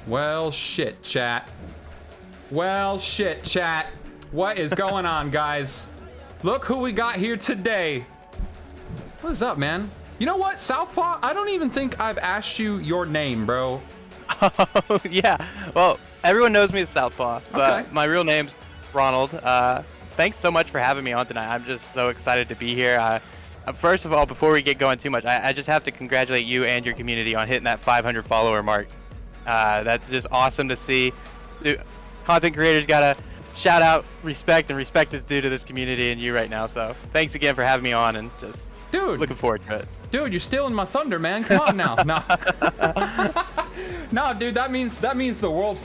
Well, shit, chat. Well, shit, chat. What is going on, guys? Look who we got here today. What is up, man? You know what, Southpaw? I don't even think I've asked you your name, bro. Oh, yeah. Well, everyone knows me as Southpaw, but my real name's Ronald. Thanks so much for having me on tonight. I'm just so excited to be here. First of all, before we get going too much, I just have to congratulate you and your community on hitting that 500 follower mark. That's just awesome to see. Content creators gotta shout out respect, and respect is due to this community and you right now. So thanks again for having me on, and just looking forward to it. Dude, you're stealing my thunder, man. Come on now. No. No, dude, that means the world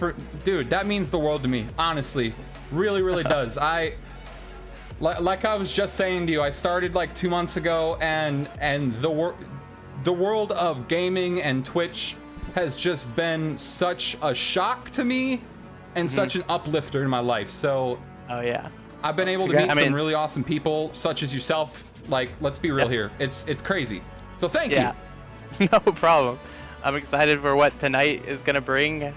that means the world to me. Honestly, really does. Like I was just saying to you, I started like 2 months ago, and the world of gaming and Twitch has just been such a shock to me and such an uplifter in my life. So I've been able to meet some really awesome people such as yourself. Like, let's be real here. It's crazy. So thank you. No problem. I'm excited for what tonight is gonna bring.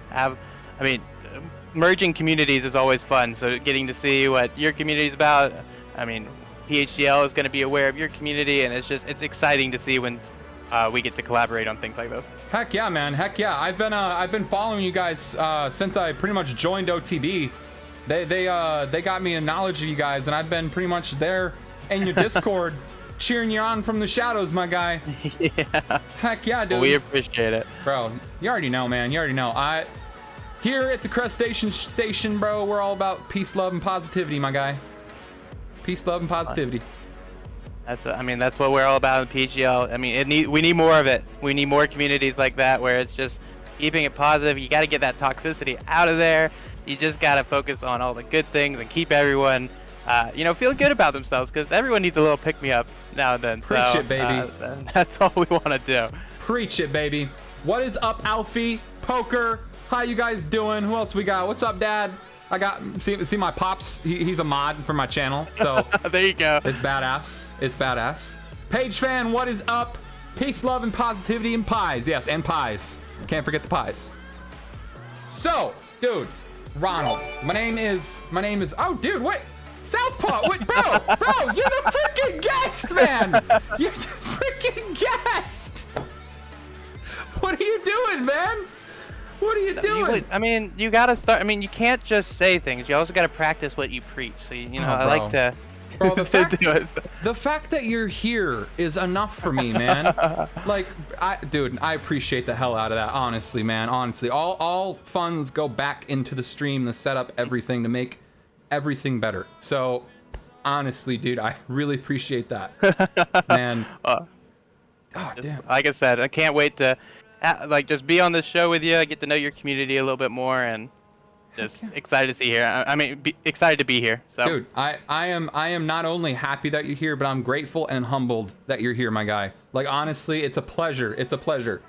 Merging communities is always fun. So getting to see what your community is about. I mean, PHCL is gonna be aware of your community, and it's exciting to see when we get to collaborate on things like this. Heck yeah, man. Heck yeah. I've been following you guys since I pretty much joined OTB. They got me a knowledge of you guys, and I've been pretty much there in your Discord cheering you on from the shadows, my guy. Yeah. Heck yeah, dude. Well, we appreciate it. Bro, you already know, man. You already know. Here at the Crustacean Station, bro, we're all about peace, love, and positivity, my guy. Peace, love, and positivity. That's what we're all about in PGL. We need more of it. We need more communities like that where it's just keeping it positive. You got to get that toxicity out of there. You just got to focus on all the good things and keep everyone, feeling good about themselves, because everyone needs a little pick-me-up now and then. Preach it, baby. That's all we want to do. Preach it, baby. What is up, Alfie? Poker? How you guys doing? Who else we got? What's up, Dad? I got see my pops. He's a mod for my channel, so there you go. It's badass. It's badass. Page fan, what is up? Peace, love, and positivity, and pies. Yes, and pies. Can't forget the pies. So, dude, Ronald. My name is. Oh, dude, what? Southpaw. Wait, bro, you're the freaking guest, man. You're the freaking guest. What are you doing, man? What are you doing? You gotta start. You can't just say things. You also gotta practice what you preach. So I like to. Bro, the fact that you're here is enough for me, man. Like, dude, I appreciate the hell out of that. Honestly, man. Honestly, all funds go back into the stream, the setup, everything to make everything better. So, honestly, dude, I really appreciate that, man. Damn. Like I said, I can't wait to. Just be on this show with you, get to know your community a little bit more, and just excited to see here. Excited to be here. So, dude, I am not only happy that you're here, but I'm grateful and humbled that you're here, my guy. Like, honestly, it's a pleasure. It's a pleasure.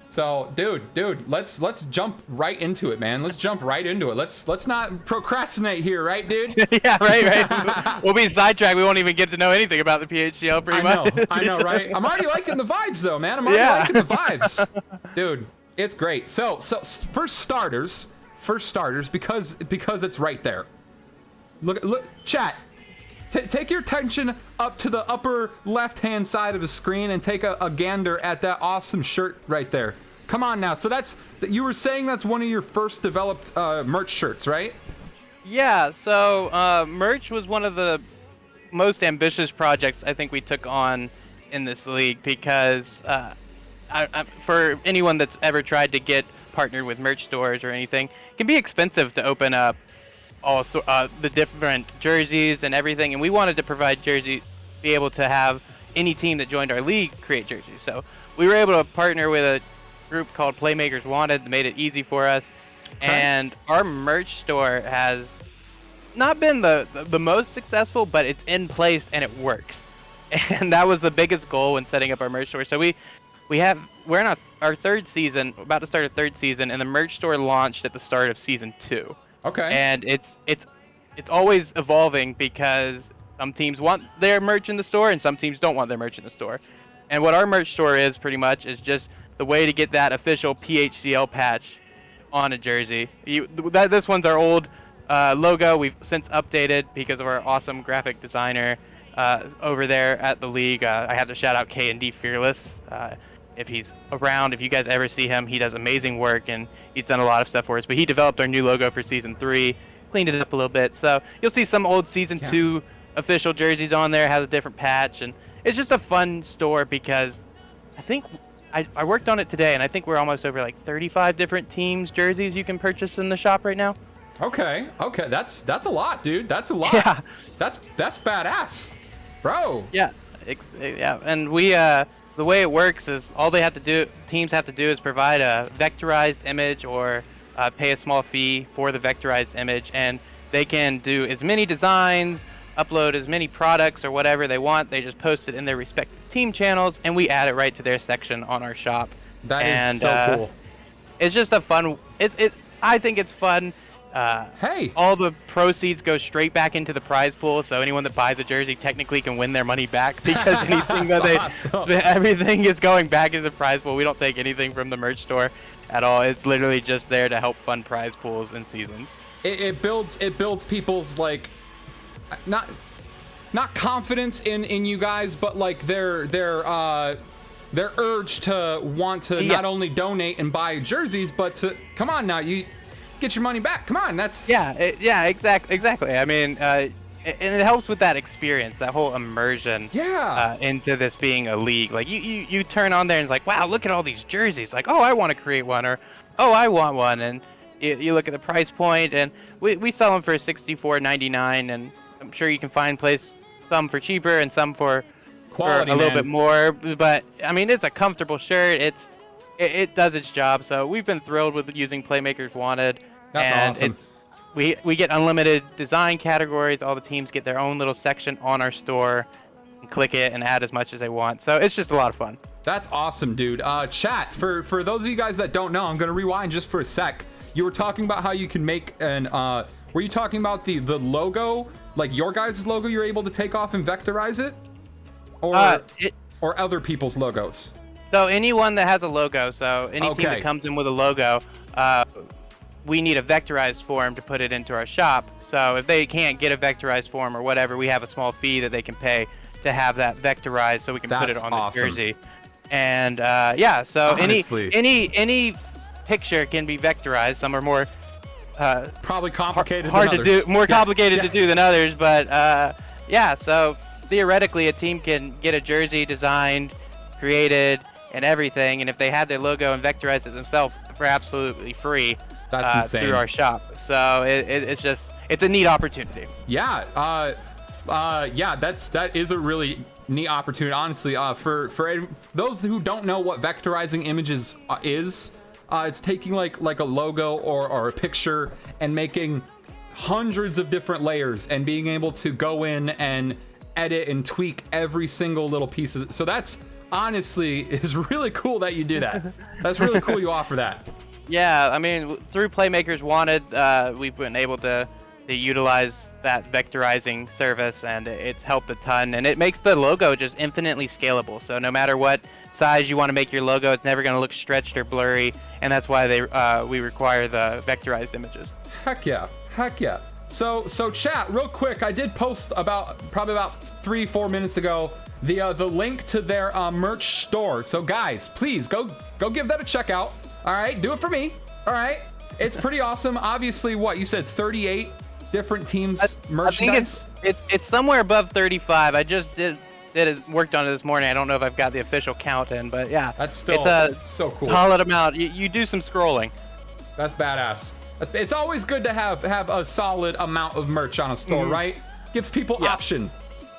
So, dude, let's jump right into it, man. Let's jump right into it. Let's not procrastinate here, right, dude? Yeah, right. We'll be sidetracked. We won't even get to know anything about the PHCL pretty much. I know, right? I'm already liking the vibes, though, man. I'm already liking the vibes, dude. It's great. So for starters, because it's right there. Look, chat. Take your attention up to the upper left-hand side of the screen and take a gander at that awesome shirt right there. Come on now. So you were saying that's one of your first developed merch shirts, right? Yeah. So merch was one of the most ambitious projects I think we took on in this league, because for anyone that's ever tried to get partnered with merch stores or anything, it can be expensive to open up also the different jerseys and everything, and we wanted to provide jerseys, be able to have any team that joined our league create jerseys. So we were able to partner with a group called Playmakers Wanted that made it easy for us. And our merch store has not been the most successful, but it's in place and it works. And that was the biggest goal when setting up our merch store. So we're in our third season, about to start a third season, and the merch store launched at the start of season 2. Okay. And it's always evolving, because some teams want their merch in the store and some teams don't want their merch in the store. And what our merch store is pretty much is just the way to get that official PHCL patch on a jersey. This one's our old logo. We've since updated because of our awesome graphic designer over there at the league. I have to shout out K&D Fearless. If he's around, if you guys ever see him, he does amazing work, and he's done a lot of stuff for us. But he developed our new logo for Season 3, cleaned it up a little bit. So you'll see some old Season 2 official jerseys on there, has a different patch, and it's just a fun store because I think I worked on it today, and I think we're almost over like 35 different teams' jerseys you can purchase in the shop right now. Okay, that's a lot, dude. That's a lot. Yeah. That's badass, bro. Yeah, yeah, and we the way it works is all teams have to do is provide a vectorized image or pay a small fee for the vectorized image, and they can do as many designs, upload as many products or whatever they want. They just post it in their respective team channels, and we add it right to their section on our shop. That is so cool. It's just a fun. I think it's fun. Hey. All the proceeds go straight back into the prize pool, so anyone that buys a jersey technically can win their money back because anything awesome. Everything is going back into the prize pool. We don't take anything from the merch store at all. It's literally just there to help fund prize pools and seasons. It builds people's like not confidence in you guys, but like their urge to want to not only donate and buy jerseys, but to come on now, you get your money back. Come on, that's exactly. I mean, and it helps with that experience, that whole immersion into this being a league. Like you turn on there and it's like, wow, look at all these jerseys. Like, oh, I want to create one, or oh, I want one, and you look at the price point, and we sell them for $64.99, and I'm sure you can find some for cheaper and some for quality, a little bit more. But I mean, it's a comfortable shirt. It does its job. So we've been thrilled with using Playmakers Wanted. That's awesome. We get unlimited design categories. All the teams get their own little section on our store, and click it and add as much as they want. So it's just a lot of fun. That's awesome, dude. Chat, for those of you guys that don't know, I'm gonna rewind just for a sec. You were talking about how you can make were you talking about the logo, like your guys' logo you're able to take off and vectorize it? Or other people's logos? So anyone that has a logo, so any team that comes in with a logo, we need a vectorized form to put it into our shop. So if they can't get a vectorized form or whatever, we have a small fee that they can pay to have that vectorized so we can put it on the jersey. And so honestly, any picture can be vectorized. Some are more probably complicated hard than to others. do, more complicated to do than others, but so theoretically a team can get a jersey designed, created, and everything, and if they had their logo and vectorized it themselves for absolutely free, that's insane, through our shop. So it's a neat opportunity. That is a really neat opportunity, honestly. For those who don't know what vectorizing images is, it's taking like a logo or a picture and making hundreds of different layers and being able to go in and edit and tweak every single little piece of it. So that's honestly is really cool that you do that. That's really cool you offer that. Yeah, I mean, through Playmakers Wanted, we've been able to utilize that vectorizing service, and it's helped a ton, and it makes the logo just infinitely scalable. So no matter what size you want to make your logo, it's never going to look stretched or blurry, and that's why we require the vectorized images. Heck yeah. So chat, real quick, I did post probably about 3-4 minutes ago the link to their merch store. So guys, please go give that a check out. All right, do it for me. All right, it's pretty awesome. Obviously, what you said, 38 different teams merchandise. I think it's somewhere above 35. I just worked on it this morning. I don't know if I've got the official count in, but yeah, that's still it's so cool. Solid amount. You do some scrolling. That's badass. It's always good to have a solid amount of merch on a store, right? Gives people option.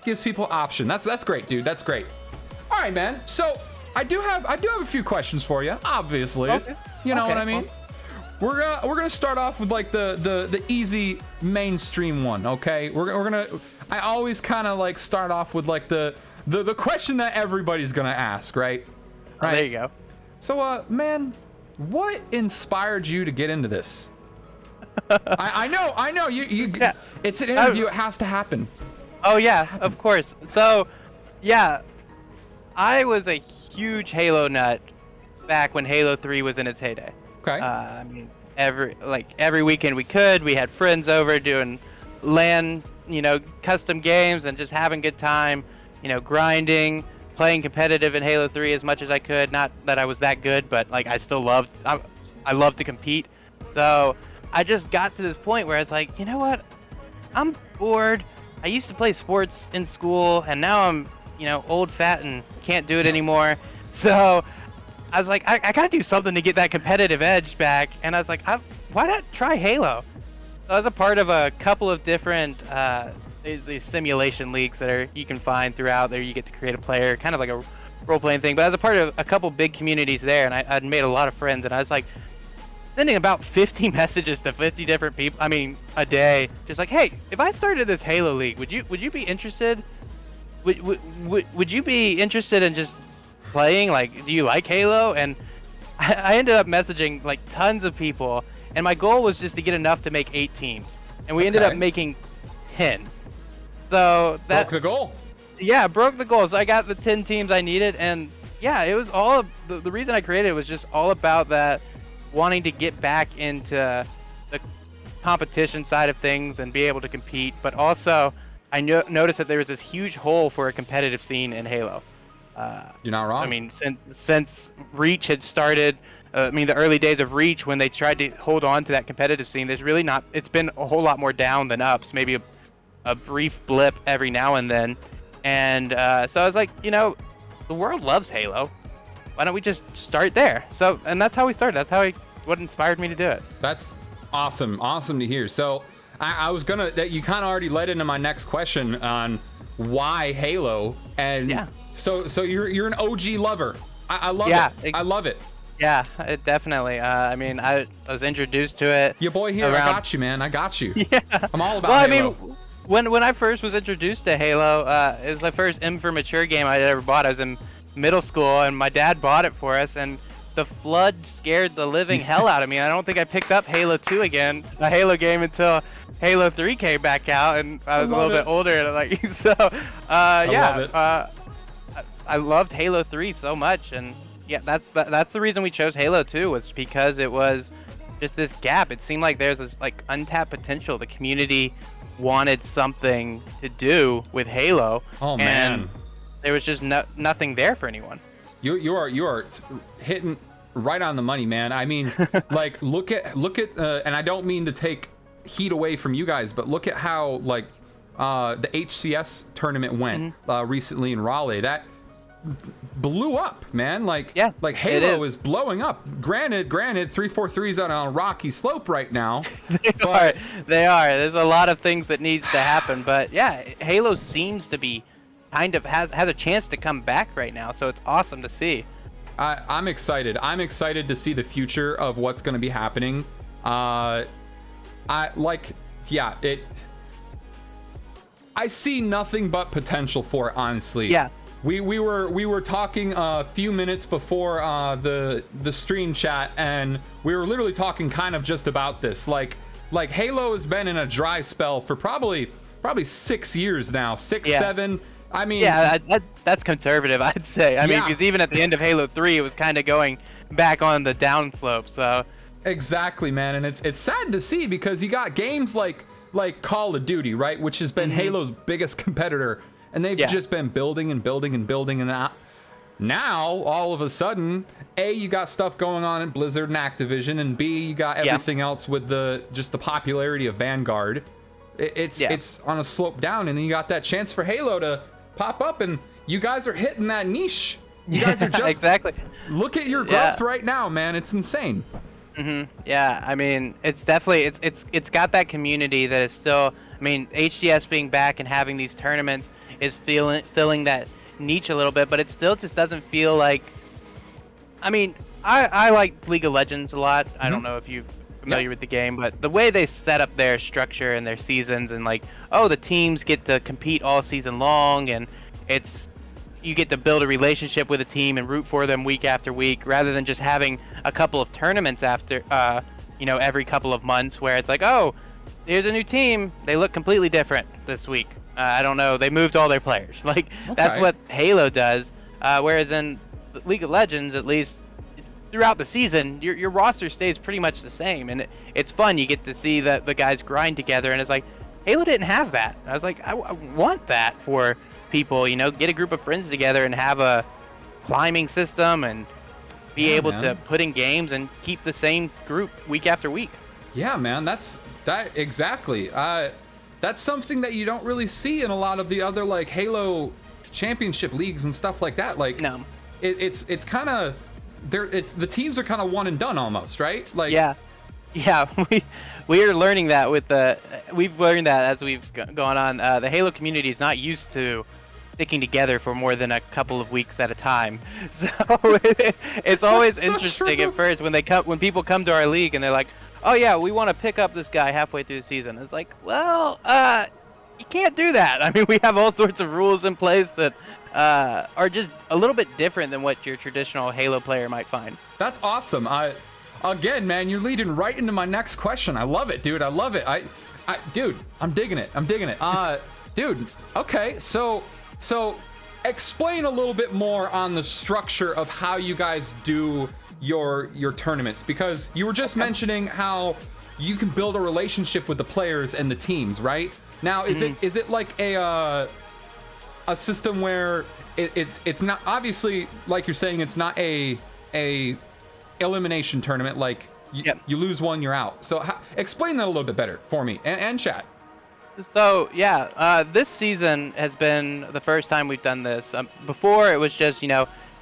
That's great, dude. That's great. All right, man. So I do have a few questions for you. Obviously, you know what I mean. Well. We're gonna start off with like the easy mainstream one. Okay, I always kind of like start off with like the question that everybody's gonna ask, right? Oh, there you go. So man, what inspired you to get into this? I know you yeah. It's an interview. It has to happen. Oh yeah, of course. So yeah, I was a huge Halo nut back when Halo 3 was in its heyday. Okay. I mean, every weekend we could. We had friends over doing LAN, custom games and just having a good time, grinding, playing competitive in Halo 3 as much as I could. Not that I was that good, but like I still I love to compete. So I just got to this point where I was like, you know what? I'm bored. I used to play sports in school, and now I'm, old, fat, and can't do it anymore. So I was like, I gotta do something to get that competitive edge back. And I was like, why not try Halo? So I was a part of a couple of different these simulation leagues that you can find throughout there. You get to create a player, kind of like a role-playing thing. But I was a part of a couple big communities there, and I'd made a lot of friends. And I was like, sending about 50 messages to 50 different people, a day, just like, hey, if I started this Halo League, would you be interested? Would you be interested in just playing? Like, do you like Halo? And I ended up messaging like tons of people, and my goal was just to get enough to make 8 teams, and we ended up making 10. So that broke the goal. Yeah, broke the goal. So I got the 10 teams I needed, and yeah, it was all the reason I created it was just all about that, wanting to get back into the competition side of things and be able to compete. But also, I noticed that there was this huge hole for a competitive scene in Halo. You're not wrong. Since Reach had started, the early days of Reach, when they tried to hold on to that competitive scene, there's really not. It's been a whole lot more down than ups. Maybe a brief blip every now and then. And so I was like, the world loves Halo. Why don't we just start there? So, and that's how we started. That's what inspired me to do it. That's awesome to hear. So I was gonna, that you kind of already led into my next question on why Halo. And yeah. So you're an OG lover. I love it. I love it. Yeah, it definitely. I was introduced to it. Your boy here, I got you, man. I got you. Yeah. I'm all about Halo. When I first was introduced to Halo, it was the first M for Mature game I'd ever bought. I was in middle school, and my dad bought it for us, and the flood scared the living hell out of me. I don't think I picked up Halo 2 again, a Halo game, until Halo 3 came back out, and I was a little bit older, and so I loved Halo 3 so much. And yeah, that's the reason we chose Halo 2, was because it was just this gap. It seemed like there's this untapped potential. The community wanted something to do with Halo. Oh man, and there was just nothing there for anyone. You are hitting right on the money, man. Look at and I don't mean to take heat away from you guys, but look at how the HCS tournament went recently in Raleigh. That blew up, man. Halo is blowing up. Granted 343's on a rocky slope right now. They are. There's a lot of things that needs to happen, but yeah, Halo seems to be kind of has a chance to come back right now, so it's awesome to see. I'm excited. I'm excited to see the future of what's going to be happening. I see nothing but potential for it, honestly. Yeah. We were talking a few minutes before the stream chat, and we were literally talking kind of just about this. Like Halo has been in a dry spell for probably 6 years now, 7. That's conservative, I'd say. Because even at the end of Halo 3, it was kind of going back on the downslope. So exactly, man, and it's sad to see, because you got games like Call of Duty, right, which has been Halo's biggest competitor, and they've just been building, and now all of a sudden, A, you got stuff going on in Blizzard and Activision, and B, you got everything else with the popularity of Vanguard. It's on a slope down, and then you got that chance for Halo to pop up, and you guys are hitting that niche. You guys are just exactly. Look at your growth right now, man. It's insane. Yeah, it's definitely it's got that community that is still. HCS being back and having these tournaments is filling that niche a little bit, but it still just doesn't feel like. I like League of Legends a lot. I don't know if you're familiar with the game, but the way they set up their structure and their seasons, and the teams get to compete all season long, and you get to build a relationship with a team and root for them week after week, rather than just having a couple of tournaments after every couple of months, where it's like, oh, here's a new team, they look completely different this week. I don't know, they moved all their players. That's what Halo does, whereas in League of Legends, at least, throughout the season, your roster stays pretty much the same, and it's fun. You get to see the guys grind together, and it's like Halo didn't have that. I was like, I want that for people. Get a group of friends together and have a climbing system and be able to put in games and keep the same group week after week. Yeah, man, that exactly. That's something that you don't really see in a lot of the other like Halo championship leagues and stuff like that. Like, no, it's kind of the teams are kind of one and done almost, right? Like, yeah, we are learning that we've learned that as we've gone on. The Halo community is not used to sticking together for more than a couple of weeks at a time, so it's always interesting at first when people come to our league and they're like, oh yeah, we want to pick up this guy halfway through the season. It's like, well, you can't do that. I mean, we have all sorts of rules in place that are just a little bit different than what your traditional Halo player might find. That's awesome. Again, man, you're leading right into my next question. I love it, dude. I love it. Dude, I'm digging it. Dude, okay, so explain a little bit more on the structure of how you guys do your tournaments, because you were just mentioning how you can build a relationship with the players and the teams, right? Now, is it like a system where it's not, obviously, like you're saying, it's not a elimination tournament, like you lose one, you're out. So explain that a little bit better for me and chat. So yeah, this season has been the first time we've done this. Before it was just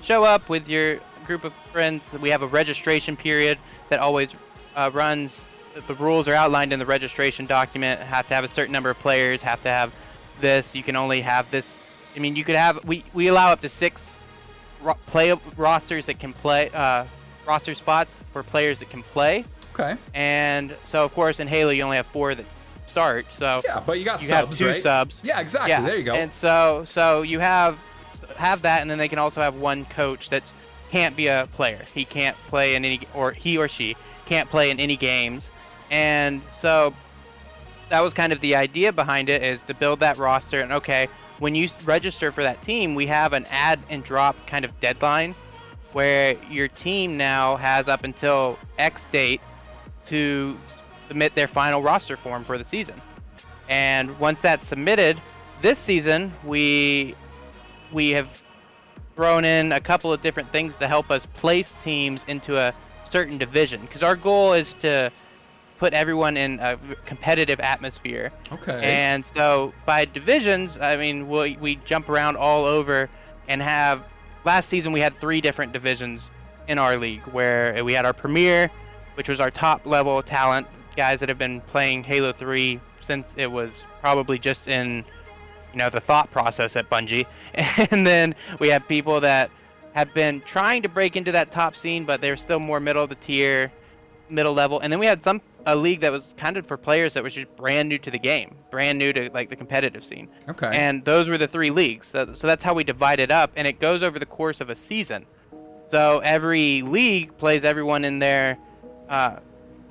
show up with your group of friends. We have a registration period that always runs. The rules are outlined in the registration document. Have to have a certain number of players. Have to have this. You can only have this. I mean, you could have. We allow up to 6 rosters that can play. Roster spots for players that can play. Okay. And so of course in Halo you only have 4 that start. So yeah, but you got you subs, have 2 right? subs. Yeah, exactly. Yeah. There you go. And so you have that, and then they can also have one coach that can't be a player. He can't play in any, or he or she can't play in any games. And so that was kind of the idea behind it, is to build that roster. And okay, when you register for that team, we have an add and drop kind of deadline where your team now has up until X date to submit their final roster form for the season. And once that's submitted, this season we have thrown in a couple of different things to help us place teams into a certain division, because our goal is to put everyone in a competitive atmosphere. Okay. And so by divisions, I mean, we jump around all over and have. Last season we had 3 different divisions in our league, where we had our Premier, which was our top level talent, guys that have been playing Halo 3 since it was probably just in the thought process at Bungie. And then we have people that have been trying to break into that top scene, but they're still more middle of the tier, middle level. And then we had a league that was kind of for players that was just brand new to the game, brand new to like the competitive scene. Okay. And those were the 3 leagues. So that's how we divide it up, and it goes over the course of a season. So every league plays everyone in their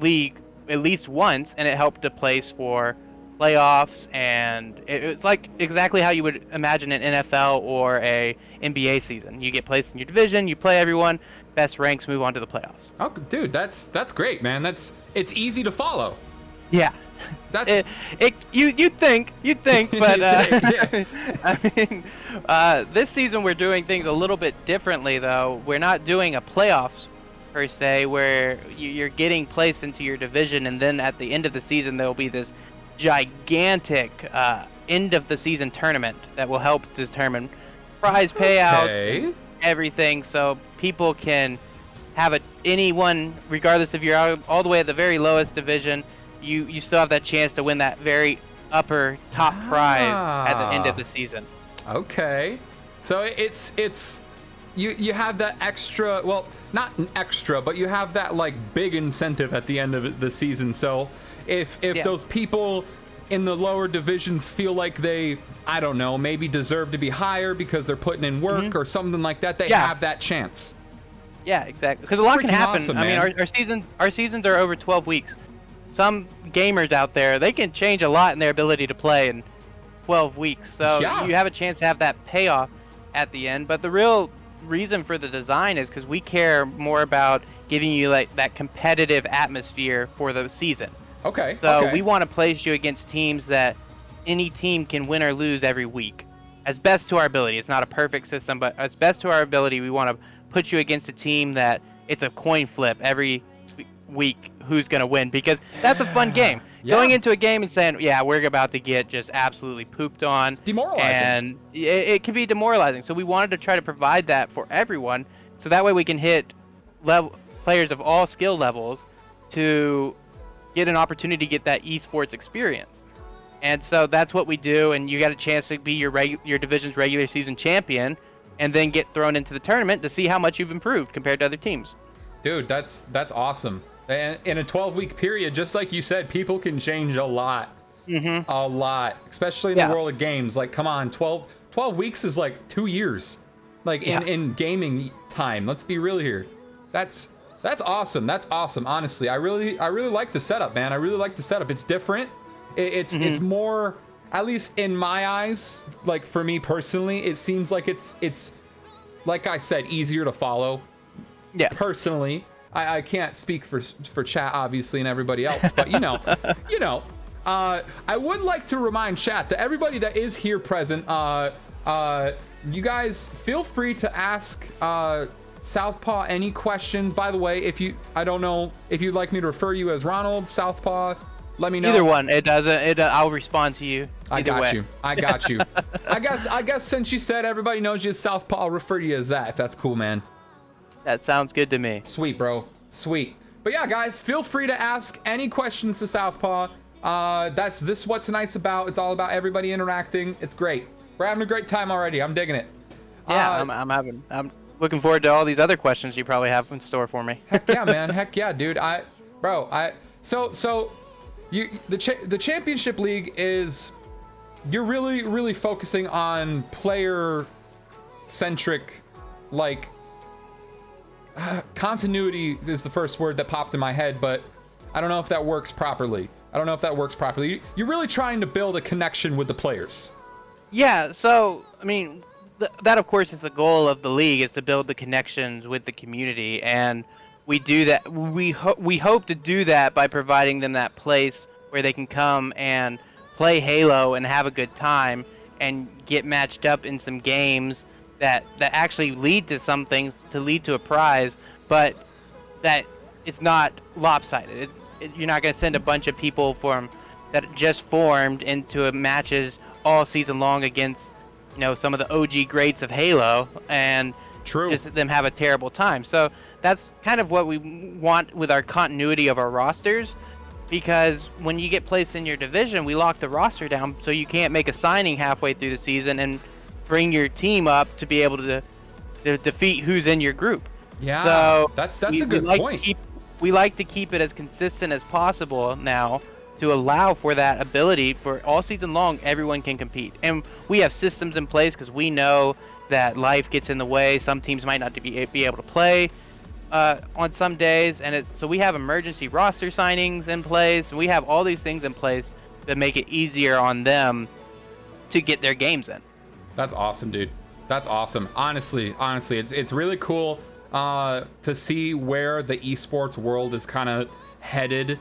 league at least once, and it helped to place for playoffs. And it's like exactly how you would imagine an NFL or a NBA season. You get placed in your division, you play everyone, best ranks move on to the playoffs. Oh, dude, that's great, man. It's easy to follow. Yeah. That's you'd think, but yeah. I mean, this season we're doing things a little bit differently, though. We're not doing a playoffs per se, where you're getting placed into your division, and then at the end of the season there will be this gigantic end of the season tournament that will help determine prize payouts and everything, so people can have anyone, regardless if you're all the way at the very lowest division, you still have that chance to win that very upper top prize at the end of the season. Okay, so it's you have that extra, well, not an extra, but you have that like big incentive at the end of the season. So if those people in the lower divisions feel like they, I don't know, maybe deserve to be higher because they're putting in work or something like that, they have that chance. Yeah, exactly. Because a lot can happen. Awesome, I mean, our seasons are over 12 weeks. Some gamers out there, they can change a lot in their ability to play in 12 weeks. So you have a chance to have that payoff at the end. But the real reason for the design is because we care more about giving you like that competitive atmosphere for the season. Okay. So we want to place you against teams that any team can win or lose every week, as best to our ability. It's not a perfect system, but as best to our ability, we want to put you against a team that it's a coin flip every week who's going to win, because that's a fun game. Yeah. Going into a game and saying, yeah, we're about to get just absolutely pooped on. It's demoralizing. And it can be demoralizing. So we wanted to try to provide that for everyone, so that way we can hit players of all skill levels to get an opportunity to get that esports experience. And so that's what we do, and you got a chance to be your division's regular season champion, and then get thrown into the tournament to see how much you've improved compared to other teams. Dude, that's awesome. And in a 12-week period, just like you said, people can change a lot. Mm-hmm. A lot, especially in the world of games. Like, come on, 12 weeks is like 2 years. Like in gaming time. Let's be real here. That's awesome. That's awesome. Honestly, I really like the setup, man. I really like the setup. It's different. It's more, at least in my eyes, like for me personally, it seems like it's like I said, easier to follow. Yeah. Personally, I can't speak for chat obviously and everybody else, but you know, I would like to remind chat that everybody that is here present, you guys feel free to ask Southpaw any questions. By the way, I don't know if you'd like me to refer you as Ronald, Southpaw, let me know. Either one. I'll respond to you. I got you. I guess since you said everybody knows you as Southpaw, I'll refer to you as that, if that's cool, man. That sounds good to me. Sweet, bro. Sweet. But yeah, guys, feel free to ask any questions to Southpaw. This is what tonight's about. It's all about everybody interacting. It's great. We're having a great time already. I'm digging it. Yeah, I'm looking forward to all these other questions you probably have in store for me. Heck yeah, man. Heck yeah, dude. So the championship league is, you're really focusing on player centric, like, continuity is the first word that popped in my head, but I don't know if that works properly. You're really trying to build a connection with the players. Yeah, so, I mean, that of course is the goal of the league, is to build the connections with the community, and we do that. We hope to do that by providing them that place where they can come and play Halo and have a good time and get matched up in some games that actually lead to some things, to lead to a prize, but that it's not lopsided. You're not going to send a bunch of people that just formed into matches all season long against, some of the OG greats of Halo, and just them have a terrible time. So that's kind of what we want with our continuity of our rosters, because when you get placed in your division, we lock the roster down so you can't make a signing halfway through the season and bring your team up to be able to defeat who's in your group. Yeah, so that's a good point. We like to keep it as consistent as possible now, to allow for that ability for all season long, everyone can compete. And we have systems in place because we know that life gets in the way. Some teams might not be able to play on some days, and so we have emergency roster signings in place. We have all these things in place that make it easier on them to get their games in. That's awesome, dude. That's awesome. Honestly, it's really cool to see where the esports world is kind of headed.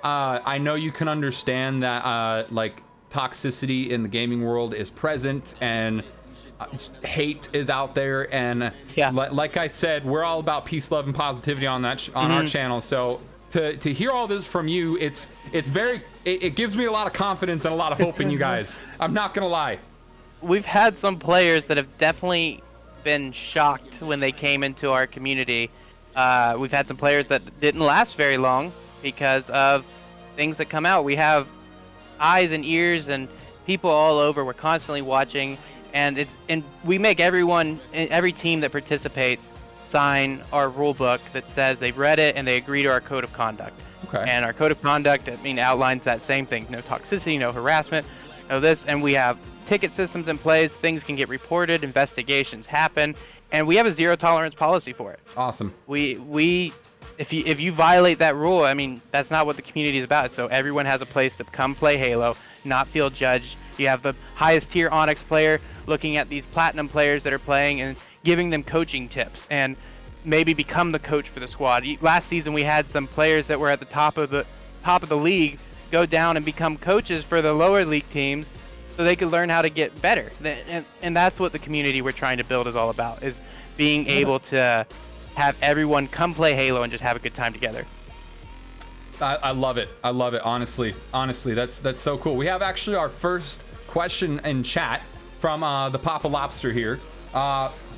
I know you can understand that like toxicity in the gaming world is present, and hate is out there, and like I said, we're all about peace, love, and positivity on our channel. So to hear all this from you, it gives me a lot of confidence and a lot of hope in you guys. I'm not gonna lie. We've had some players that have definitely been shocked when they came into our community. We've had some players that didn't last very long because of things that come out. We have eyes and ears and people all over. We're constantly watching, and we make every team that participates sign our rule book that says they've read it and they agree to our code of conduct. Okay. And our code of conduct, outlines that same thing: no toxicity, no harassment, no this, and we have ticket systems in place. Things can get reported, investigations happen, and we have a zero tolerance policy for it. Awesome. If you violate that rule, that's not what the community is about. So everyone has a place to come play Halo, not feel judged. You have the highest tier Onyx player looking at these platinum players that are playing and giving them coaching tips and maybe become the coach for the squad. Last season we had some players that were at the top of the league go down and become coaches for the lower league teams so they could learn how to get better. And that's what the community we're trying to build is all about, is being able to have everyone come play Halo and just have a good time together. I love it. I love it. Honestly, that's so cool. We have actually our first question in chat from the Papa Lobster here.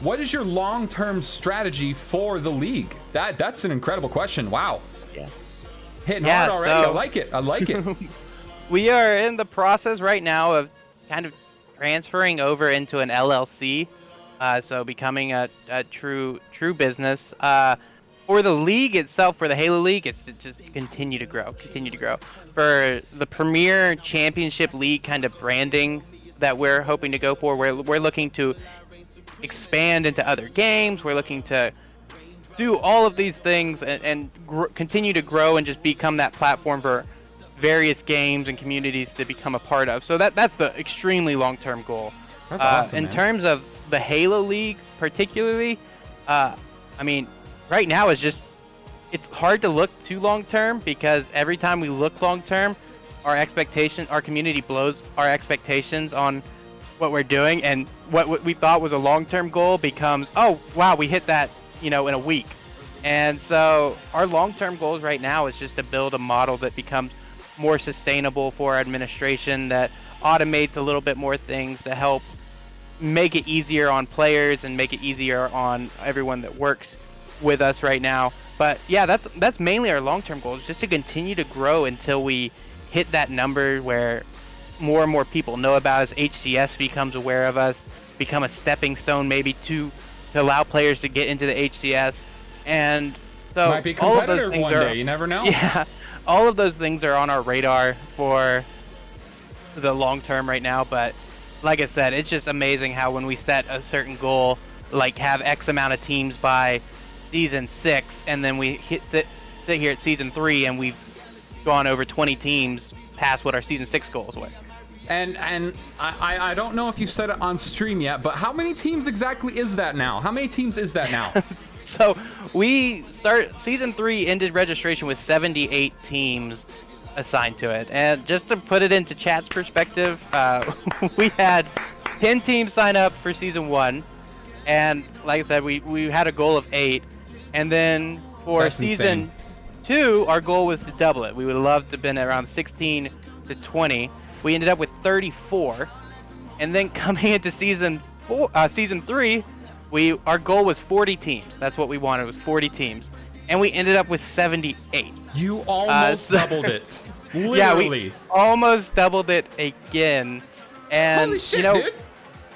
What is your long-term strategy for the league? That's an incredible question. Wow. Yeah. Hitting hard already. I like it. I like it. We are in the process right now of kind of transferring over into an LLC, so becoming a true business. For the league itself, for the Halo League, it's just continue to grow. For the Premier Championship League kind of branding that we're hoping to go for, we're looking to expand into other games. We're looking to do all of these things and continue to grow and just become that platform for various games and communities to become a part of. So that's the extremely long-term goal. That's awesome, in man. terms of the Halo League particularly, I mean, right now it's hard to look too long-term, because every time we look long-term, our community blows our expectations on what we're doing, and what we thought was a long-term goal becomes, oh wow, we hit that, in a week. And so our long-term goals right now is just to build a model that becomes more sustainable for our administration, that automates a little bit more things to help make it easier on players and make it easier on everyone that works with us right now. But yeah, that's mainly our long-term goal, is just to continue to grow until we hit that number where more and more people know about us, HCS becomes aware of us, become a stepping stone maybe to allow players to get into the HCS. And so might be all of those competitive things one day, you never know. Yeah, all of those things are on our radar for the long term right now. But like I said, it's just amazing how when we set a certain goal, like have X amount of teams by season 6, and then we sit here at season 3 and we've gone over 20 teams past what our season 6 goals were. And I don't know if you said it on stream yet, but how many teams exactly is that now? How many teams is that now? So season 3 ended registration with 78 teams assigned to it. And just to put it into chat's perspective, we had 10 teams sign up for season 1. And like I said, we had a goal of 8. And then for That's season 2, our goal was to double it. We would love to have been around 16 to 20. We ended up with 34. And then coming into season 3, our goal was 40 teams. That's what we wanted, was 40 teams. And we ended up with 78. You almost doubled it. Literally. Yeah, we almost doubled it again. And holy shit,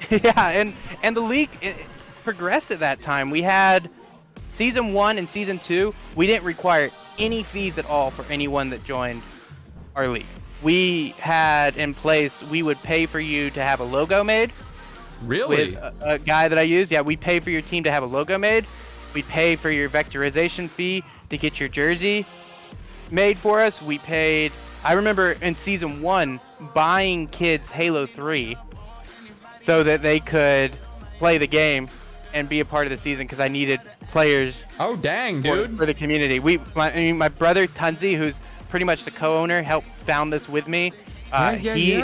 dude. Yeah, and the league progressed at that time. We had season 1 and season 2. We didn't require any fees at all for anyone that joined our league. We had in place, we would pay for you to have a logo made. Really? With a guy that I use. Yeah, we pay for your team to have a logo made. We pay for your vectorization fee to get your jersey made for us. I remember in season 1 buying kids Halo 3 so that they could play the game and be a part of the season, because I needed players. Oh dang, dude. For the community. My brother Tunzi, who's pretty much the co-owner, helped found this with me. He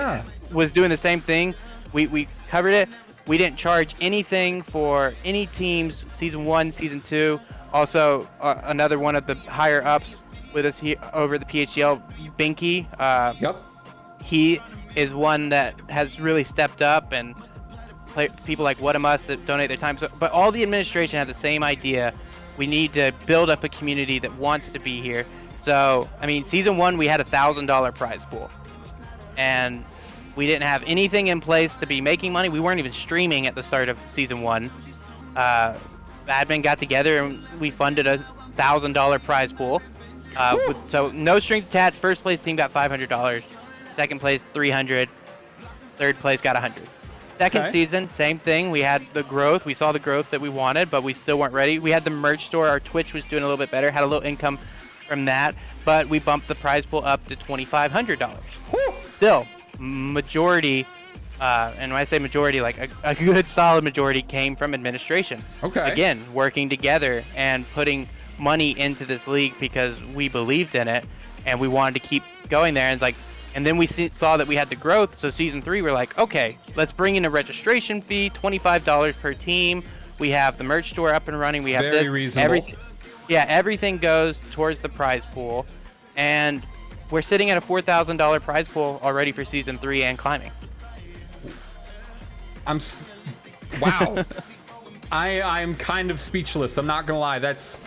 was doing the same thing. We covered it. We didn't charge anything for any teams season 1, season 2. Also, another one of the higher ups with us here over the PHL, Binky. Yep. He is one that has really stepped up, and people like What Am Us that donate their time. But all the administration has the same idea. We need to build up a community that wants to be here. So, I mean, season 1 we had $1,000 prize pool, and we didn't have anything in place to be making money. We weren't even streaming at the start of season 1. Admin got together and we funded $1,000 prize pool. So no strings attached. First place team got $500. Second place $300. Third place got $100. Second season, same thing. We had the growth. We saw the growth that we wanted, but we still weren't ready. We had the merch store. Our Twitch was doing a little bit better. Had a little income from that, but we bumped the prize pool up to $2,500. Still, majority And when I say majority, like a good solid majority came from administration. Okay. Again, working together and putting money into this league because we believed in it and we wanted to keep going there. And it's like, and then we saw that we had the growth. So season 3, we're like, okay, let's bring in a registration fee, $25 per team. We have the merch store up and running. We have very this. reasonable. Everything goes towards the prize pool, and we're sitting at a $4,000 prize pool already for season 3 and climbing. Wow. I'm kind of speechless. I'm not gonna lie. That's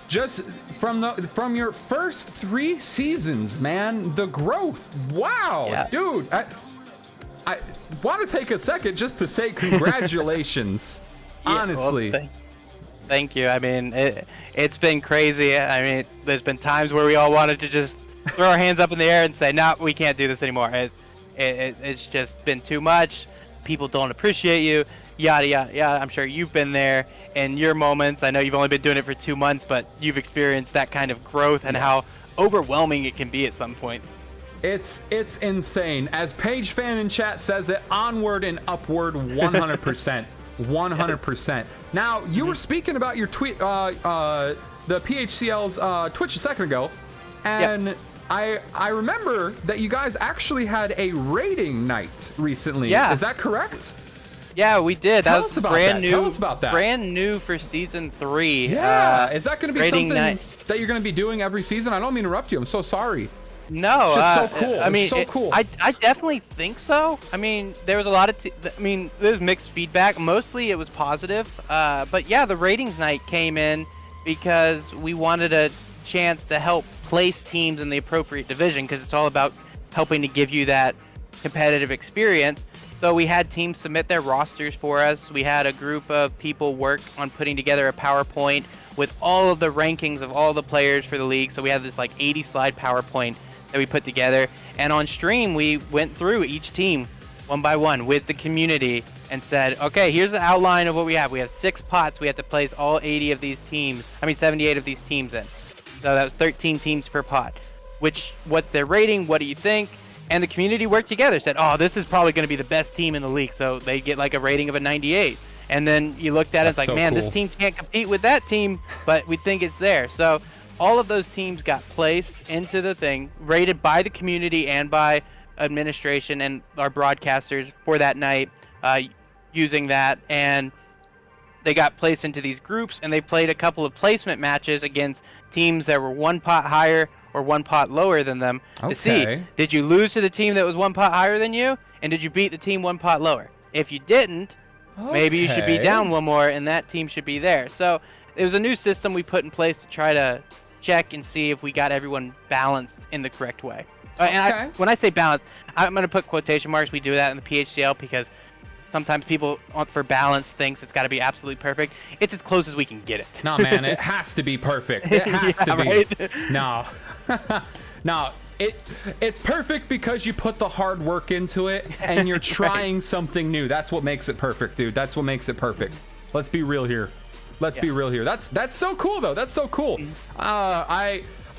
just from your first 3 seasons, man. The growth. Wow, yeah. Dude. I want to take a second just to say congratulations. Honestly. Well, thank you. I mean, it's been crazy. I mean, there's been times where we all wanted to just throw our hands up in the air and say, "No, we can't do this anymore." It's just been too much. People don't appreciate you. Yada yada yada. I'm sure you've been there in your moments. I know you've only been doing it for 2 months, but you've experienced that kind of growth and how overwhelming it can be at some points. It's insane. As Paige fan in chat says it, onward and upward 100%. 100%. Now, you were speaking about your tweet, the PHCL's Twitch a second ago, and yep. I remember that you guys actually had a rating night recently. Yeah. Is that correct? Yeah, we did. Tell that was us about brand that. new. Tell us about that. Brand new for season 3. Yeah. Is that going to be something night. that you're going to be doing every season? I don't mean to interrupt you. I'm so sorry. No, it's just so cool. I mean, so cool. I definitely think so. I mean, there was a lot of, there's mixed feedback. Mostly it was positive. But yeah, the ratings night came in because we wanted a chance to help place teams in the appropriate division because it's all about helping to give you that competitive experience. So we had teams submit their rosters for us. We had a group of people work on putting together a PowerPoint with all of the rankings of all the players for the league. So we had this like 80 slide PowerPoint that we put together, and on stream we went through each team one by one with the community and said, okay, here's the outline of what we have. We have 6 pots. We have to place all 80 of these teams, 78 of these teams in. So that was 13 teams per pot. What's their rating? What do you think? And the community worked together, said, oh, this is probably going to be the best team in the league. So they get like a rating of a 98. And then you looked at it, it's like, so man, cool. This team can't compete with that team, but we think it's there. So all of those teams got placed into the thing, rated by the community and by administration and our broadcasters for that night, using that. And they got placed into these groups, and they played a couple of placement matches against teams that were 1 pot higher or 1 pot lower than them to see, did you lose to the team that was 1 pot higher than you, and did you beat the team 1 pot lower? If you didn't, maybe you should be down 1 more, and that team should be there. So it was a new system we put in place to try to check and see if we got everyone balanced in the correct way. And when I say balanced, I'm going to put quotation marks. We do that in the PHCL because sometimes people for balance thinks it's got to be absolutely perfect. It's as close as we can get it. No, man, it has to be perfect. It has to be. Right? No. No, it's perfect because you put the hard work into it and you're trying something new. That's what makes it perfect, dude. That's what makes it perfect. Let's be real here. Let's be real here. That's so cool though. That's so cool.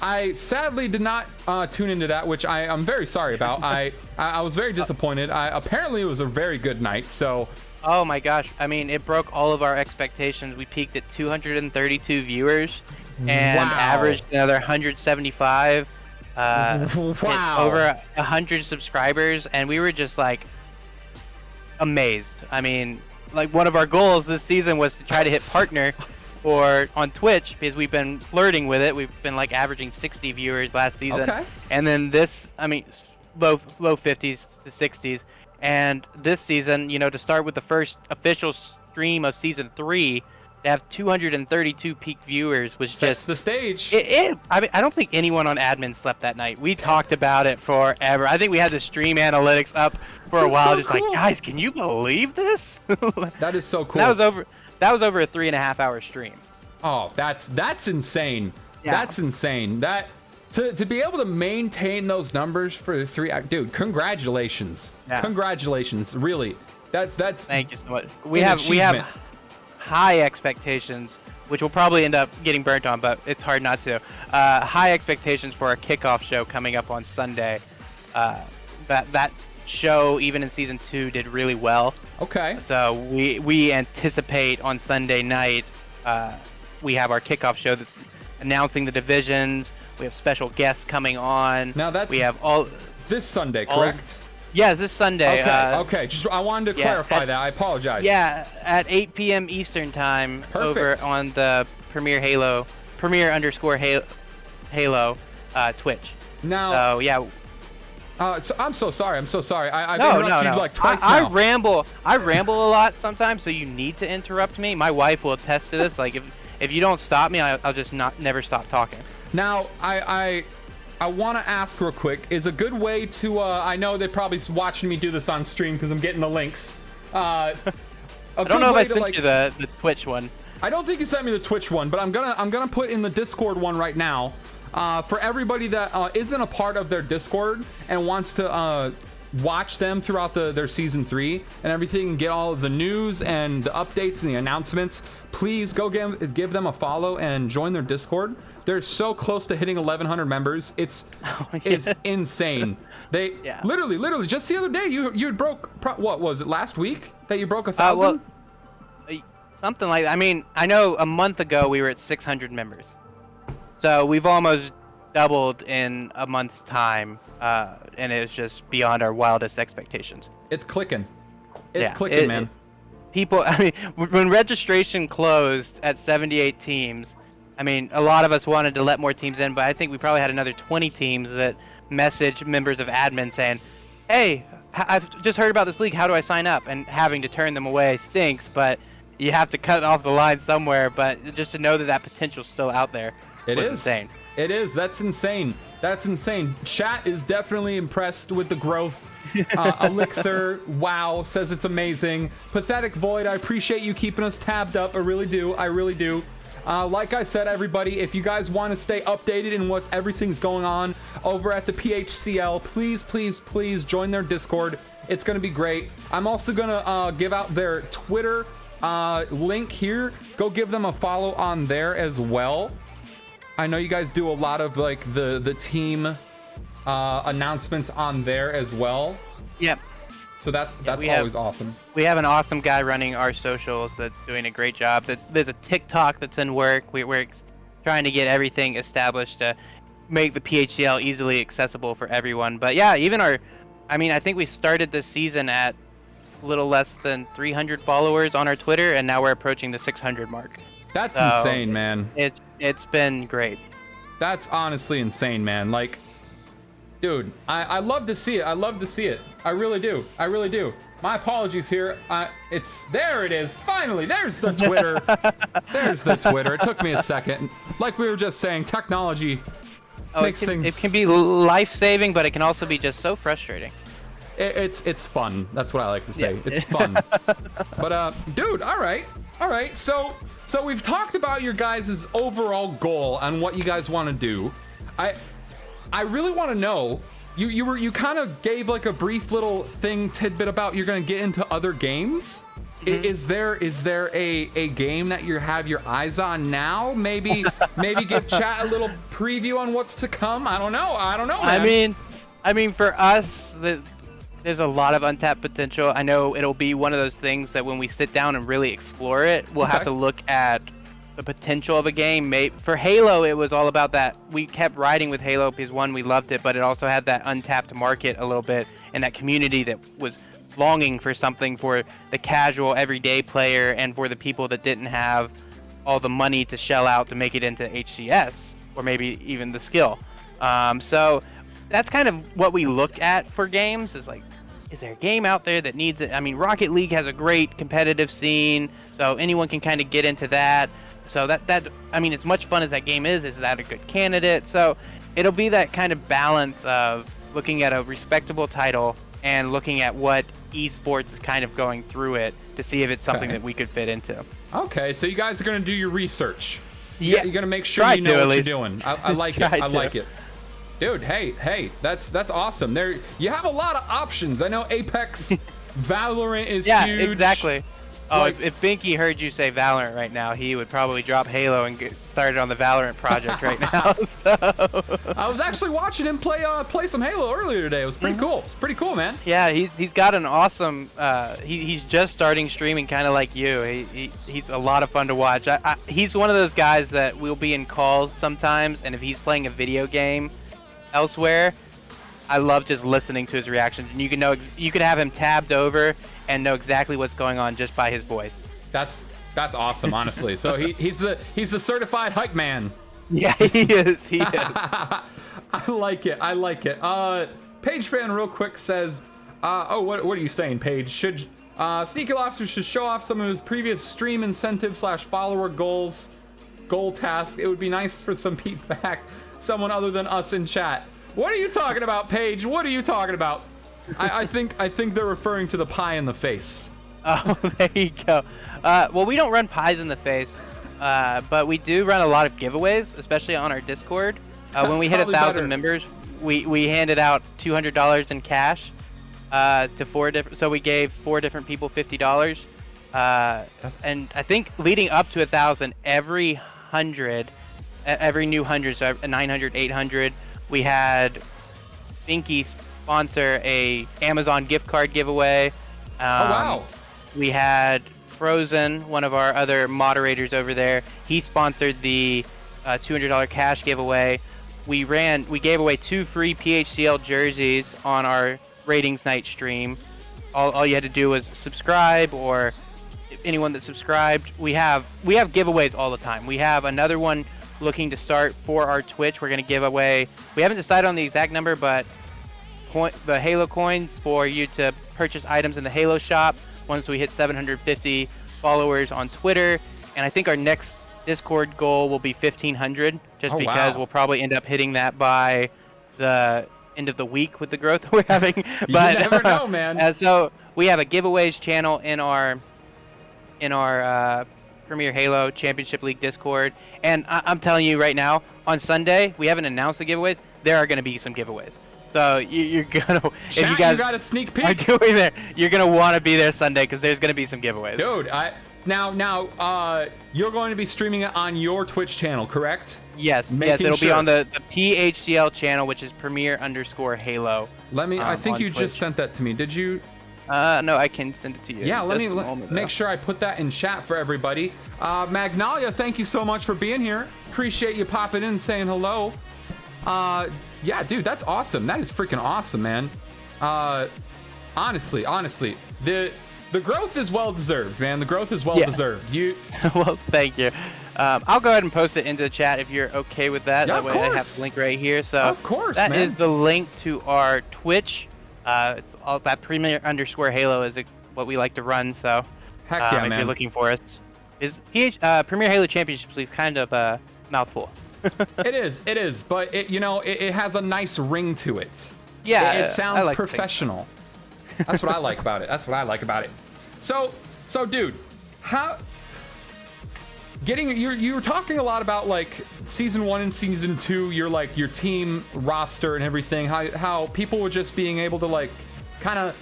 I sadly did not tune into that, which I'm very sorry about. I was very disappointed. Apparently it was a very good night. So. Oh my gosh! I mean, it broke all of our expectations. We peaked at 232 viewers and averaged another 175. Over 100 subscribers, and we were just like amazed. I mean, like one of our goals this season was to try to hit partner or on Twitch because we've been flirting with it. We've been like averaging 60 viewers last season, and then this, I mean, low 50s to 60s, and this season, you know, to start with the first official stream of season 3. To have 232 peak viewers was Sets just the stage. I mean, I don't think anyone on admin slept that night. We talked about it forever. I think we had the stream analytics up for a while, just like, guys, can you believe this? That is so cool. That was over a 3.5 hour stream. Oh, that's insane. Yeah. That's insane. That to be able to maintain those numbers for 3, dude, congratulations. Yeah. Congratulations. Really. That's Thank you so much. We have high expectations, which will probably end up getting burnt on, but it's hard not to. High expectations for our kickoff show coming up on Sunday. That show, even in season 2, did really well. Okay. So we anticipate on Sunday night, we have our kickoff show that's announcing the divisions. We have special guests coming on. Now we have all this Sunday, correct? Yeah, this Sunday. Okay. Just I wanted to clarify that. I apologize. Yeah, at 8 p.m. Eastern time. Perfect. Over on the Premier Halo Twitch. Now. So yeah. So I'm so sorry. I've No. interrupted you like twice now. I ramble a lot sometimes, so you need to interrupt me. My wife will attest to this. Like if you don't stop me, I'll just never stop talking. Now I want to ask real quick. Is a good way to I know they're probably watching me do this on stream because I'm getting the links. I don't know if I sent you the Twitch one. I don't think you sent me the Twitch one, but I'm gonna put in the Discord one right now. For everybody that isn't a part of their Discord and wants to watch them throughout their season 3 and everything, and get all of the news and the updates and the announcements, please go give them a follow and join their Discord. They're so close to hitting 1,100 members. It's insane. They literally just the other day you broke what was it, last week that you broke 1,000? Something like that. I mean, I know a month ago we were at 600 members. So we've almost doubled in a month's time, and it's just beyond our wildest expectations. It's clicking. It's clicking, man. People, I mean, when registration closed at 78 teams, I mean, a lot of us wanted to let more teams in, but I think we probably had another 20 teams that messaged members of admin saying, hey, I've just heard about this league. How do I sign up? And having to turn them away stinks, but you have to cut off the line somewhere. But just to know that potential's still out there. It is insane. It is. That's insane. That's insane. Chat is definitely impressed with the growth. Elixir, wow, says it's amazing. Pathetic Void, I appreciate you keeping us tabbed up. I really do. Like I said, everybody, if you guys want to stay updated in what everything's going on over at the PHCL, please join their Discord. It's going to be great. I'm also going to give out their Twitter link here. Go give them a follow on there as well. I know you guys do a lot of like the team announcements on there as well. Yep. So that's always awesome. We have an awesome guy running our socials that's doing a great job. There's a TikTok that's in work. We're trying to get everything established to make the PHCL easily accessible for everyone. But yeah, even I think we started this season at a little less than 300 followers on our Twitter, and now we're approaching the 600 mark. That's insane, man. It's been great. That's honestly insane, man. Like, dude, I love to see it. I really do. My apologies here. There it is. Finally, there's the Twitter. It took me a second. Like we were just saying, technology makes things. It can be life-saving, but it can also be just so frustrating. It's fun. That's what I like to say. Yeah. It's fun. But dude, all right. So we've talked about your guys' overall goal and what you guys want to do. I really want to know. You kind of gave like a brief little tidbit about you're going to get into other games. Mm-hmm. Is there a game that you have your eyes on now? Maybe give chat a little preview on what's to come. I don't know, man. I mean for us, there's a lot of untapped potential. I know it'll be one of those things that when we sit down and really explore it, we'll have to look at the potential of a game. For Halo, it was all about that. We kept riding with Halo because one, we loved it, but it also had that untapped market a little bit and that community that was longing for something for the casual everyday player and for the people that didn't have all the money to shell out to make it into HCS or maybe even the skill. So that's kind of what we look at for games, is like, is there a game out there that needs it? I mean, Rocket League has a great competitive scene, so anyone can kind of get into that. So as much fun as that game is that a good candidate? So it'll be that kind of balance of looking at a respectable title and looking at what esports is kind of going through it to see if it's something that we could fit into. Okay, so you guys are going to do your research. Yeah. You're going to make sure you know what you're doing. I like it. I like it. Dude, hey, that's awesome. You have a lot of options. I know Apex, Valorant is huge. Yeah, exactly. Oh, Like, if Binky heard you say Valorant right now, he would probably drop Halo and get started on the Valorant project right now. So. I was actually watching him play some Halo earlier today. It was pretty cool. It's pretty cool, man. Yeah, he's got an awesome. He's just starting streaming, kind of like you. He's a lot of fun to watch. He's one of those guys that will be in calls sometimes, and if he's playing a video game elsewhere, I love just listening to his reactions. And you could have him tabbed over and know exactly what's going on just by his voice. That's awesome, honestly. So he's the certified hype man. Yeah, he is. He is. I like it. I like it. Page fan real quick says, what are you saying, Paige? Should Sneaky Lobster should show off some of his previous stream incentive / follower goal task. It would be nice for some feedback, someone other than us in chat. What are you talking about, Paige? What are you talking about? I think they're referring to the pie in the face. Oh, there you go. Well, we don't run pies in the face, but we do run a lot of giveaways, especially on our Discord. When we hit 1,000 members, we handed out $200 in cash to 4 different. So we gave 4 different people $50. And I think leading up to 1,000, every new 100, so 900, 800, we had Binky sponsor a Amazon gift card giveaway. Oh wow! We had Frozen, one of our other moderators over there. He sponsored the $200 cash giveaway. We gave away 2 free PHCL jerseys on our ratings night stream. All you had to do was subscribe, or anyone that subscribed. We have giveaways all the time. We have another one looking to start for our Twitch. We're going to give away, we haven't decided on the exact number, but the Halo coins for you to purchase items in the Halo shop once we hit 750 followers on Twitter. And I think our next Discord goal will be 1,500, just because we'll probably end up hitting that by the end of the week with the growth that we're having. But you never know, man. So we have a giveaways channel in our Premier Halo Championship League Discord, and I'm telling you right now, on Sunday, we haven't announced the giveaways. There are going to be some giveaways. So you're gonna, if you guys got a sneak peek. are going there, you're gonna want to be there Sunday, because there's gonna be some giveaways. Dude, now you're going to be streaming it on your Twitch channel, correct? Yes, it'll be on the PHCL channel, which is Premier_Halo. I think you Twitch. just sent that to me. Did you? No, I can send it to you. Yeah, let me make sure I put that in chat for everybody. Magnalia, thank you so much for being here. Appreciate you popping in and saying hello. Yeah, dude, that's awesome. That is freaking awesome, man. Honestly, the growth is well deserved, man. The growth is well deserved. Well, thank you. I'll go ahead and post it into the chat if you're okay with that. Yeah, that way I have the link right here. So of course, that man. is the link to our Twitch. It's all that Premier_Halo is what we like to run. So heck yeah, if man. you're looking for us, Premier Halo Championship League kind of a mouthful. It is, but it has a nice ring to it. Yeah, it sounds like professional. That's what I like about it. So, dude, you were talking a lot about like season 1 and season 2, your team roster and everything, how people were just being able to like kind of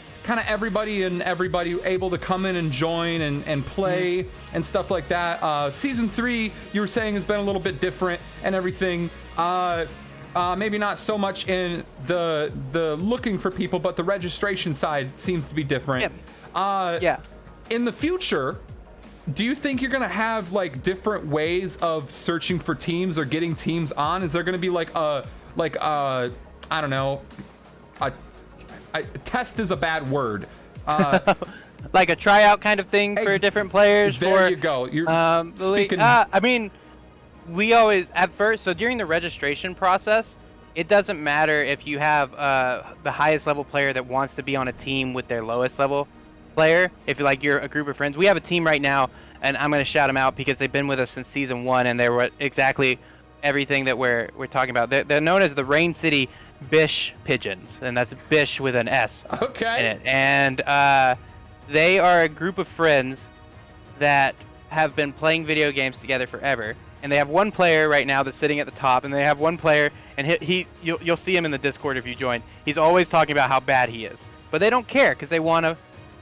everybody able to come in and join and play and stuff like that. Season 3, you were saying, has been a little bit different and everything. Maybe not so much in the looking for people, but the registration side seems to be different. Yeah. In the future, do you think you're gonna have like different ways of searching for teams or getting teams on? Is there gonna be like I don't know, test is a bad word. Like a tryout kind of thing for different players. There you go. You're speaking. I mean, we always at first. So during the registration process, it doesn't matter if you have the highest level player that wants to be on a team with their lowest level player. If you're a group of friends, we have a team right now, and I'm going to shout them out because they've been with us since season 1, and they were exactly everything that we're talking about. They're known as the Rain City Bish Pigeons, and that's Bish with an S. Okay. In it. And they are a group of friends that have been playing video games together forever. And they have one player right now that's sitting at the top, and they have one player, and you'll see him in the Discord if you join. He's always talking about how bad he is, but they don't care because they want to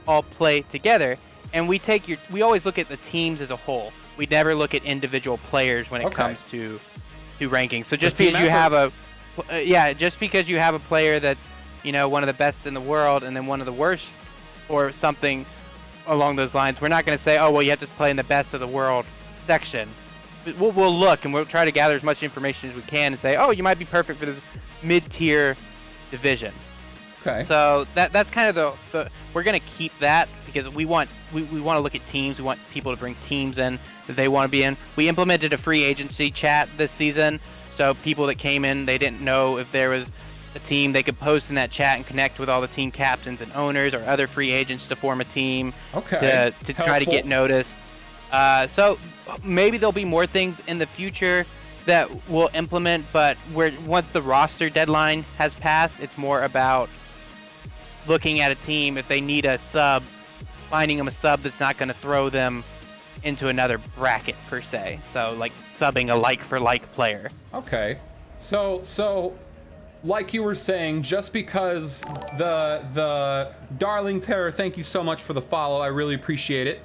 all play together. and we always look at the teams as a whole. We never look at individual players when it comes to ranking. So just because you have just because you have a player that's, you know, one of the best in the world and then one of the worst or something along those lines, we're not going to say, oh, well, you have to play in the best of the world section. We'll look and we'll try to gather as much information as we can and say, oh, you might be perfect for this mid-tier division. Okay. So that's kind of the we're going to keep that because we want to look at teams. We want people to bring teams in that they want to be in. We implemented a free agency chat this season, so people that came in, they didn't know if there was a team, they could post in that chat and connect with all the team captains and owners or other free agents to form a team to try to get noticed. So maybe there'll be more things in the future that we'll implement, but once the roster deadline has passed, it's more about looking at a team, if they need a sub, finding them a sub that's not going to throw them into another bracket per se. So like subbing a like for like player. Okay. So like you were saying, just because the Darling Terror, thank you so much for the follow. I really appreciate it.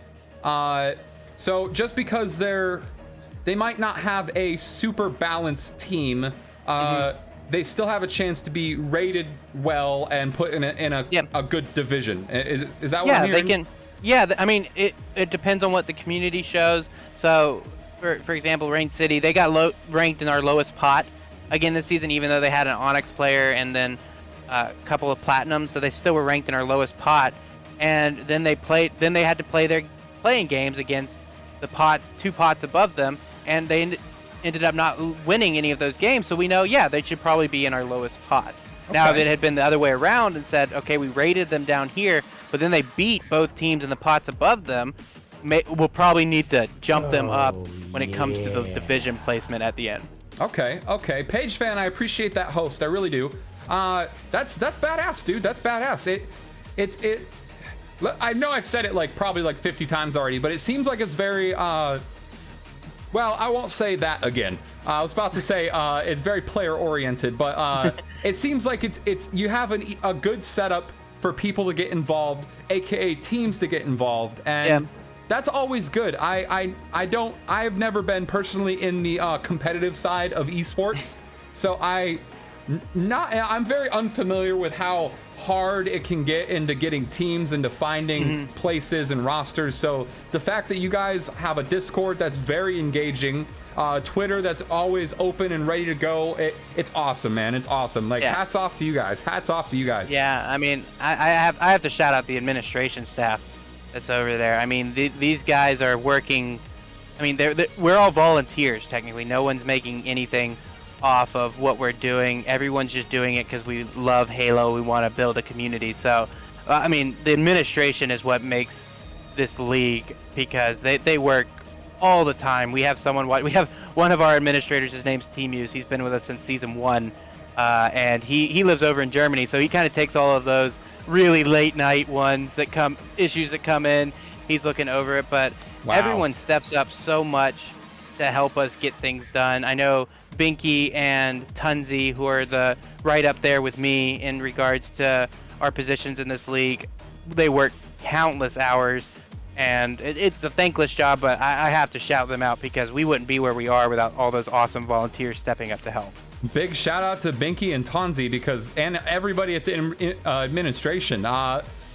So just because they might not have a super balanced team, they still have a chance to be rated well and put in a good division. Is that what I'm hearing? They can. Yeah, I mean, it depends on what the community shows. So, for example, Rain City, they got ranked in our lowest pot again this season, even though they had an Onyx player and then a couple of Platinums, so they still were ranked in our lowest pot. And then they had to play their playing games against the two pots above them, and they ended up not winning any of those games. So we know, they should probably be in our lowest pot. Okay. Now, if it had been the other way around and said, okay, we rated them down here, but then they beat both teams in the pots above them, we'll probably need to jump them up when it comes to the division placement at the end. Okay. Page fan, I appreciate that host. I really do. That's badass, dude. That's badass. I know I've said it probably 50 times already, but it seems like it's very well, I won't say that again. I was about to say it's very player oriented, but it seems like it's you have a good setup for people to get involved, aka teams to get involved, and that's always good. I've never been personally in the competitive side of esports, so I'm very unfamiliar with how hard it can get into getting teams, into finding places and rosters. So the fact that you guys have a Discord that's very engaging, Twitter that's always open and ready to go, it's awesome, man. It's awesome. Hats off to you guys. Yeah, I mean, I have to shout out the administration staff that's over there. I mean, these guys are working. I mean, we're all volunteers technically. No one's making anything off of what we're doing. Everyone's just doing it because we love Halo. We want to build a community. So, I mean, the administration is what makes this league, because they work all the time. We have one of our administrators. His name's T-Muse. He's been with us since season 1, and he lives over in Germany. So he kind of takes all of those really late night issues that come in. He's looking over it, but everyone steps up so much to help us get things done. I know Binky and Tunzi, who are right up there with me in regards to our positions in this league, they work countless hours, and it's a thankless job, but I have to shout them out because we wouldn't be where we are without all those awesome volunteers stepping up to help. Big shout out to Binky and Tunzi and everybody at the administration.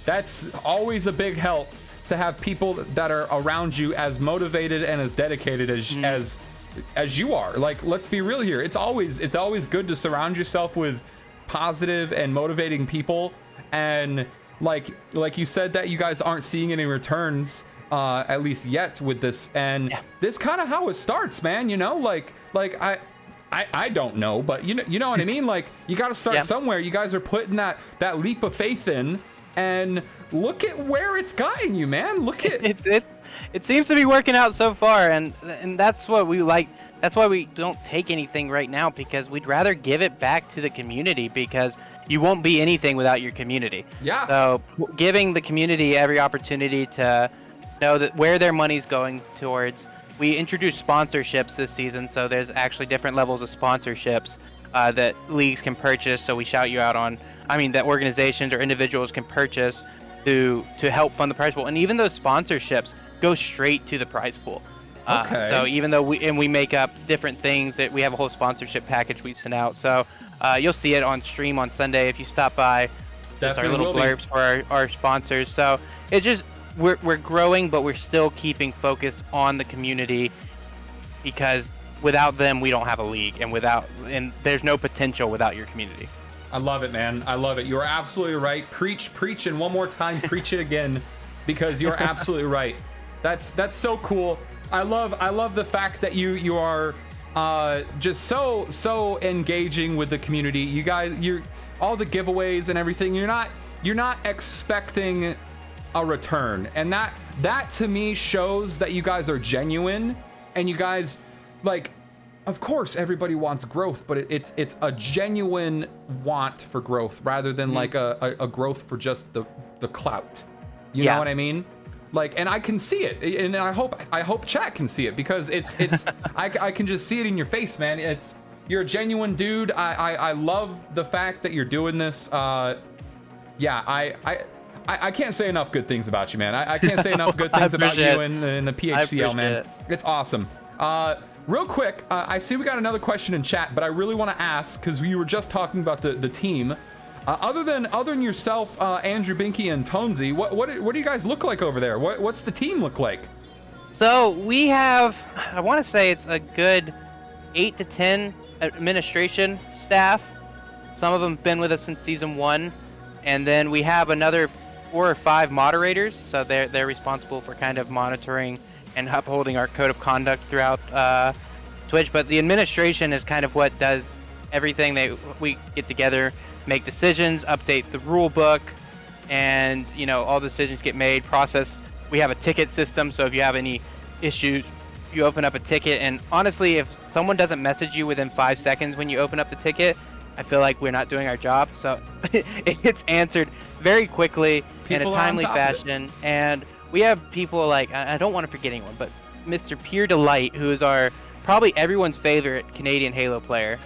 That's always a big help to have people that are around you as motivated and as dedicated as you are. Let's be real here. It's always good to surround yourself with positive and motivating people. And like you said, that you guys aren't seeing any returns, at least yet with this. And this kind of how it starts, man. You know, I don't know, but you know what I mean. You got to start somewhere. You guys are putting that leap of faith in, and look at where it's gotten you, man. Look at it seems to be working out so far, and that's what we like. That's why we don't take anything right now, because we'd rather give it back to the community, because you won't be anything without your community. Yeah. So giving the community every opportunity to know that where their money's going towards. We introduced sponsorships this season, so there's actually different levels of sponsorships that leagues can purchase. So we shout you out on, that organizations or individuals can purchase to help fund the prize pool, and even those sponsorships go straight to the prize pool. Okay. So even though we make up different things, that we have a whole sponsorship package we send out. So you'll see it on stream on Sunday if you stop by. Just our little blurbs for our sponsors. So it just we're growing, but we're still keeping focused on the community, because without them we don't have a league, and there's no potential without your community. I love it, man. I love it. You are absolutely right. Preach, and one more time, preach it again, because you're absolutely right. That's so cool. I love the fact that you are just so engaging with the community. You guys, you're all the giveaways and everything. You're not expecting a return, and that to me shows that you guys are genuine, and you guys, like, of course everybody wants growth, but it's a genuine want for growth rather than like a growth for just the clout. You know what I mean? Like, and I can see it, and I hope chat can see it, because it's I can just see it in your face, man. You're a genuine dude. I love the fact that you're doing this. Yeah, I can't say enough good things about you, man. I can't say enough good things about you in the PHCL, man. It's awesome. Real quick, I see we got another question in chat, but I really want to ask, because we were just talking about the team. Other than yourself, Andrew, Binky, and Tonesy, what do you guys look like over there? What's the team look like? So we have, I want to say it's a good 8 to 10 administration staff. Some of them have been with us since season 1, and then we have another 4 or 5 moderators. So they're responsible for kind of monitoring and upholding our code of conduct throughout Twitch. But the administration is kind of what does everything. We get together, make decisions, update the rule book, and all decisions get made, process. We have a ticket system, so if you have any issues, you open up a ticket, and honestly, if someone doesn't message you within 5 seconds when you open up the ticket, I feel like we're not doing our job. So it gets answered very quickly in a timely fashion. And we have people like, I don't want to forget anyone, but Mr. Pure Delight, who is probably everyone's favorite Canadian Halo player.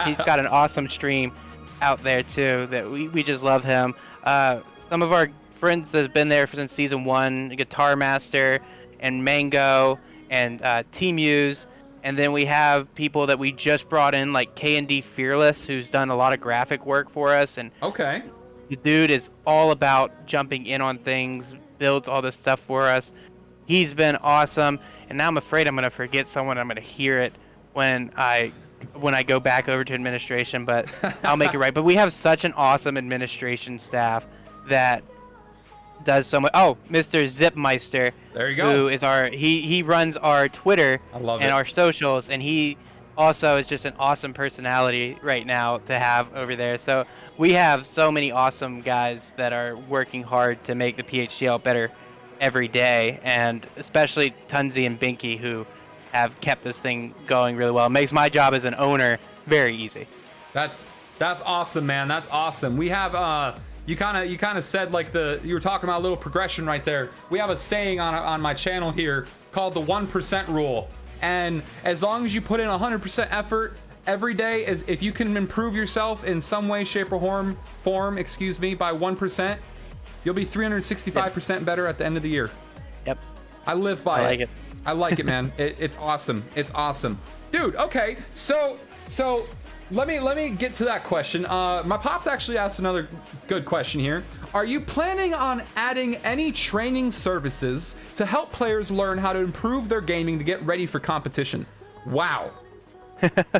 He's got an awesome stream out there too, that we just love him. Some of our friends that have been there since season 1, Guitar Master and Mango and T-Muse, and then we have people that we just brought in, like K&D Fearless, who's done a lot of graphic work for us. And okay, the dude is all about jumping in on things, builds all this stuff for us. He's been awesome, and now I'm afraid I'm gonna forget someone. I'm gonna hear it when I go back over to administration, but I'll make it right. But we have such an awesome administration staff that does so much. Oh, Mr. Zipmeister. There you go. Who is he runs our Twitter and our socials, and he also is just an awesome personality right now to have over there. So we have so many awesome guys that are working hard to make the PHCL better every day, and especially Tunsy and Binky, who have kept this thing going really well. It makes my job as an owner very easy. That's awesome, man. That's awesome. We have you kind of said, like, you were talking about a little progression right there. We have a saying on my channel here called the 1% rule, and as long as you put in 100% effort every day, as if you can improve yourself in some way, shape, or form, by 1%, you'll be 365% better at the end of the year. Yep. I live by I like it. I like it, man. It's awesome. It's awesome, dude. Okay, so let me get to that question. My pops actually asked another good question here. Are you planning on adding any training services to help players learn how to improve their gaming to get ready for competition? Wow.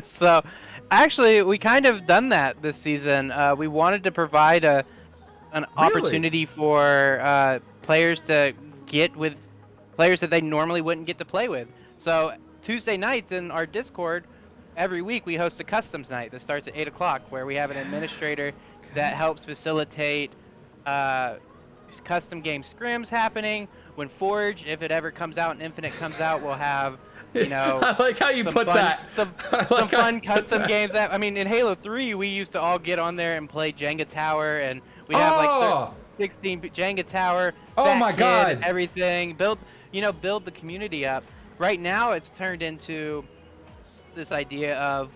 So, actually, we kind of done that this season. We wanted to provide an opportunity for players to get with players that they normally wouldn't get to play with. So Tuesday nights in our Discord, every week we host a customs night that starts at 8 o'clock, where we have an administrator that helps facilitate custom game scrims happening. When Forge, if it ever comes out and Infinite comes out, we'll have, I like how you put that. Some fun custom games. I mean, in Halo 3, we used to all get on there and play Jenga Tower, and we'd have like 16 Jenga Tower. Oh my God! And everything. Build the community up. Right now, it's turned into this idea of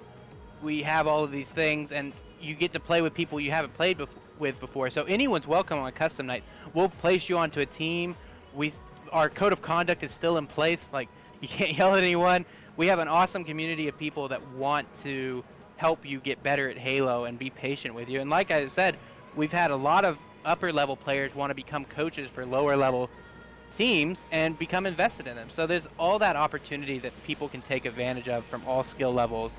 we have all of these things, and you get to play with people you haven't played with before. So anyone's welcome on custom night. We'll place you onto a team. Our code of conduct is still in place. Like, you can't yell at anyone. We have an awesome community of people that want to help you get better at Halo and be patient with you. And like I said, we've had a lot of upper level players want to become coaches for lower level teams and become invested in them. So there's all that opportunity that people can take advantage of from all skill levels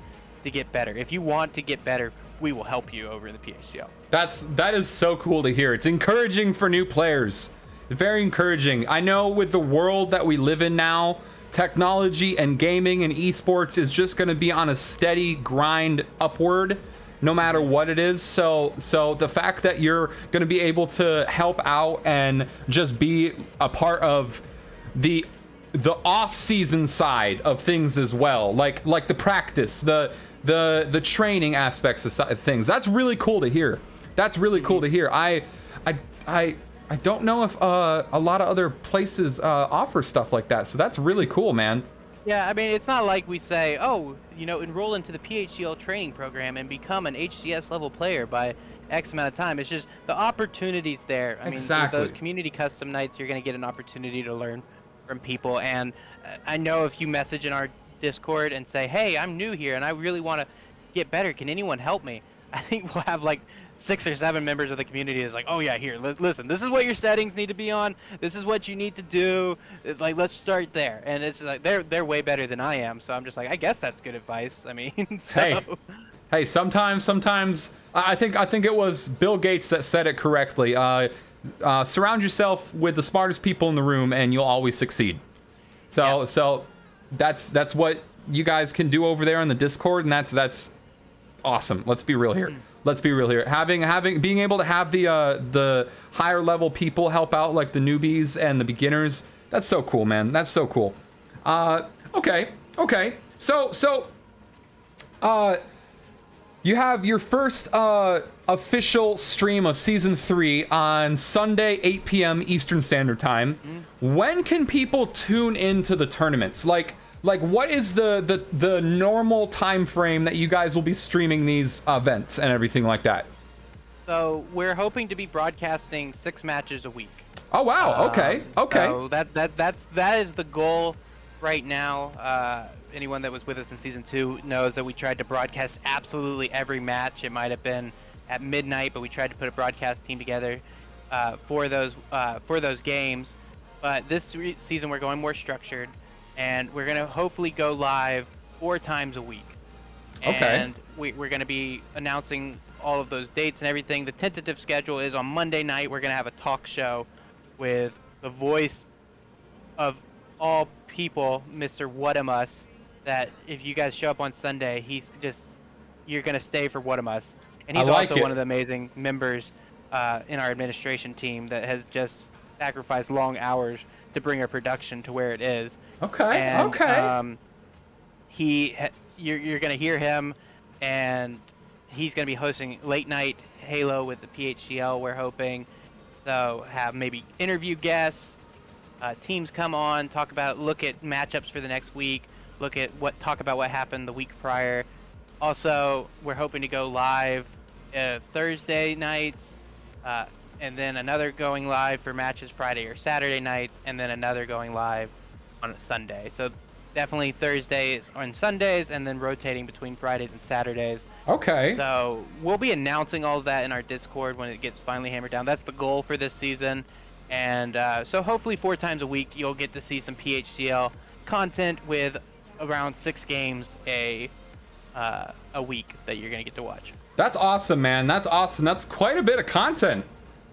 to get better. If you want to get better, we will help you over in the PHCL. That is so cool to hear. It's encouraging for new players. Very encouraging. I know with the world that we live in now, technology and gaming and esports is just going to be on a steady grind upward, no matter what it is. So the fact that you're going to be able to help out and just be a part of the off-season side of things as well, like the practice, the training aspects of things. That's really cool to hear. That's really cool to hear. I don't know if a lot of other places offer stuff like that, so that's really cool, man. Yeah, I mean, it's not like we say, oh, enroll into the PHCL training program and become an HCS level player by X amount of time. It's just the opportunity's there. I mean, with those community custom nights, you're going to get an opportunity to learn from people. And I know if you message in our Discord and say, hey, I'm new here and I really want to get better, can anyone help me? I think we'll have like 6 or 7 members of the community is like, oh yeah, here, listen, this is what your settings need to be on. This is what you need to do. It's like, let's start there. And it's like, they're way better than I am. So I'm just like, I guess that's good advice. I mean, so. Hey, sometimes I think it was Bill Gates that said it correctly. Surround yourself with the smartest people in the room and you'll always succeed. So that's what you guys can do over there on the Discord, and that's awesome. Let's be real here. Being able to have the higher level people help out, like the newbies and the beginners, that's so cool, man. That's so cool. Okay. So you have your first official stream of season 3 on Sunday, 8 p.m. Eastern Standard Time. When can people tune into the tournaments? Like what is the normal time frame that you guys will be streaming these events and everything like that? So we're hoping to be broadcasting 6 matches a week. Oh wow! Okay. So that is the goal right now. Anyone that was with us in season 2 knows that we tried to broadcast absolutely every match. It might have been at midnight, but we tried to put a broadcast team together for those games. But this season we're going more structured. And we're going to hopefully go live 4 times a week. Okay. And we're going to be announcing all of those dates and everything. The tentative schedule is on Monday night. We're going to have a talk show with the voice of all people, Mr. Whatamus, that if you guys show up on Sunday, you're going to stay for Whatamus. And he's also one of the amazing members in our administration team that has just sacrificed long hours to bring our production to where it is. Okay. You're gonna hear him, and he's gonna be hosting late night Halo with the PHCL. We're hoping so have maybe interview guests, teams come on, look at matchups for the next week, talk about what happened the week prior. Also, we're hoping to go live Thursday nights, and then another going live for matches Friday or Saturday night, and then another going live on a Sunday. So definitely Thursdays on Sundays, and then rotating between Fridays and Saturdays. Okay. So we'll be announcing all of that in our Discord when it gets finally hammered down. That's the goal for this season. And so hopefully 4 times a week you'll get to see some PHCL content with around 6 games a week that you're going to get to watch. That's awesome, man. That's awesome. That's quite a bit of content.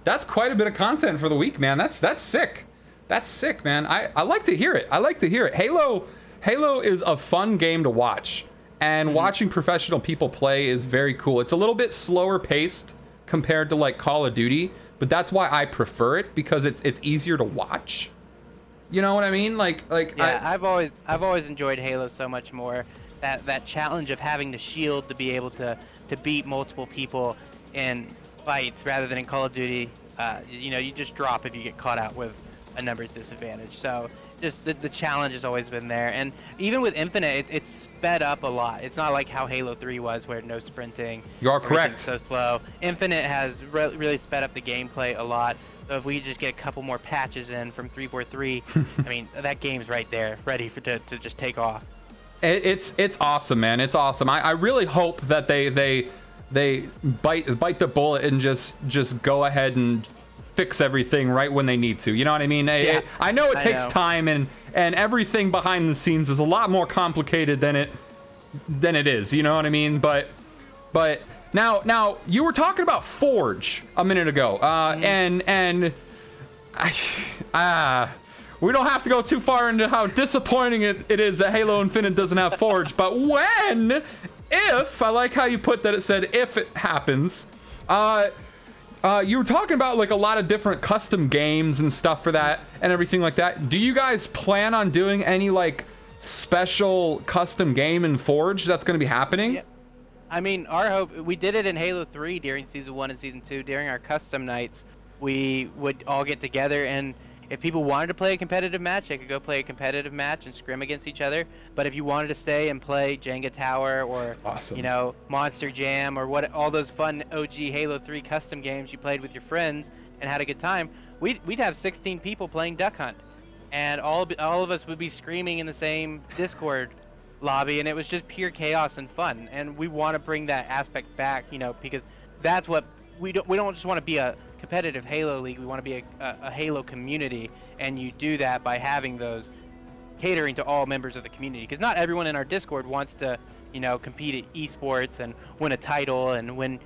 That's quite a bit of content for the week, man. That's sick. That's sick, man. I like to hear it. Halo is a fun game to watch, and watching professional people play is very cool. It's a little bit slower paced compared to like Call of Duty, but that's why I prefer it, because it's easier to watch. You know what I mean? I've always enjoyed Halo so much more. That challenge of having the shield to be able to beat multiple people in fights rather than in Call of Duty. You just drop if you get caught out with a numbers disadvantage. So just the challenge has always been there. And even with Infinite, it's sped up a lot. It's not like how Halo 3 was, where no sprinting. You are correct. So slow. Infinite has really sped up the gameplay a lot. So if we just get a couple more patches in from 343, I mean, that game's right there, ready to just take off. It's awesome, man. It's awesome. I really hope that they bite the bullet and just go ahead and fix everything right when they need to. You know what I mean? Yeah, I know it takes know. time, and everything behind the scenes is a lot more complicated than it is. You know what I mean? But now you were talking about Forge a minute ago, and we don't have to go too far into how disappointing it is that Halo Infinite doesn't have Forge. But if I like how you put that, it said if it happens. You were talking about like a lot of different custom games and stuff for that and everything like that. Do you guys plan on doing any like special custom game in Forge that's going to be happening? Yeah. I mean, our hope, we did it in Halo 3 during Season 1 and Season 2. During our custom nights, we would all get together, and if people wanted to play a competitive match, they could go play a competitive match and scrim against each other. But if you wanted to stay and play Jenga Tower or, awesome. you know, Monster Jam or all those fun OG Halo 3 custom games you played with your friends and had a good time, we'd have 16 people playing Duck Hunt. And all of us would be screaming in the same Discord lobby, and it was just pure chaos and fun. And we want to bring that aspect back, you know, because that's what we don't just want to be a competitive Halo league. We want to be a Halo community, and you do that by having those, catering to all members of the community, because not everyone in our Discord wants to, you know, compete at esports and win a title and win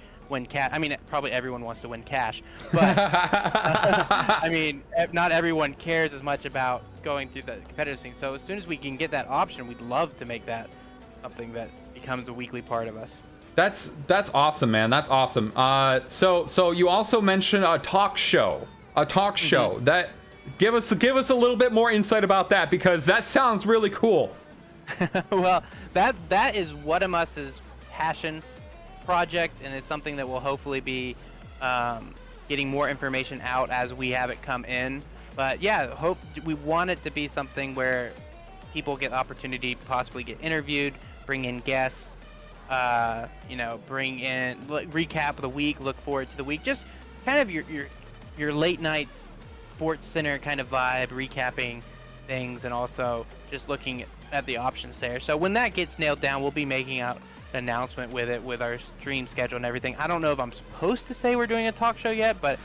cash. I mean, probably everyone wants to win cash, but I mean, not everyone cares as much about going through the competitive scene. So as soon as we can get that option, we'd love to make that something that becomes a weekly part of us. That's awesome, man. That's awesome. So you also mentioned a talk show. That give us a little bit more insight about that, because that sounds really cool. Well, that is What Am Us's passion project, and it's something that will hopefully be getting more information out as we have it come in. But yeah, we want it to be something where people get opportunity to possibly get interviewed, bring in guests, you know, bring in recap of the week, look forward to the week, just kind of your late night sports center kind of vibe, recapping things, and also just looking at the options there. So when that gets nailed down, we'll be making out an announcement with it, with our stream schedule and everything. I don't know if I'm supposed to say we're doing a talk show yet, but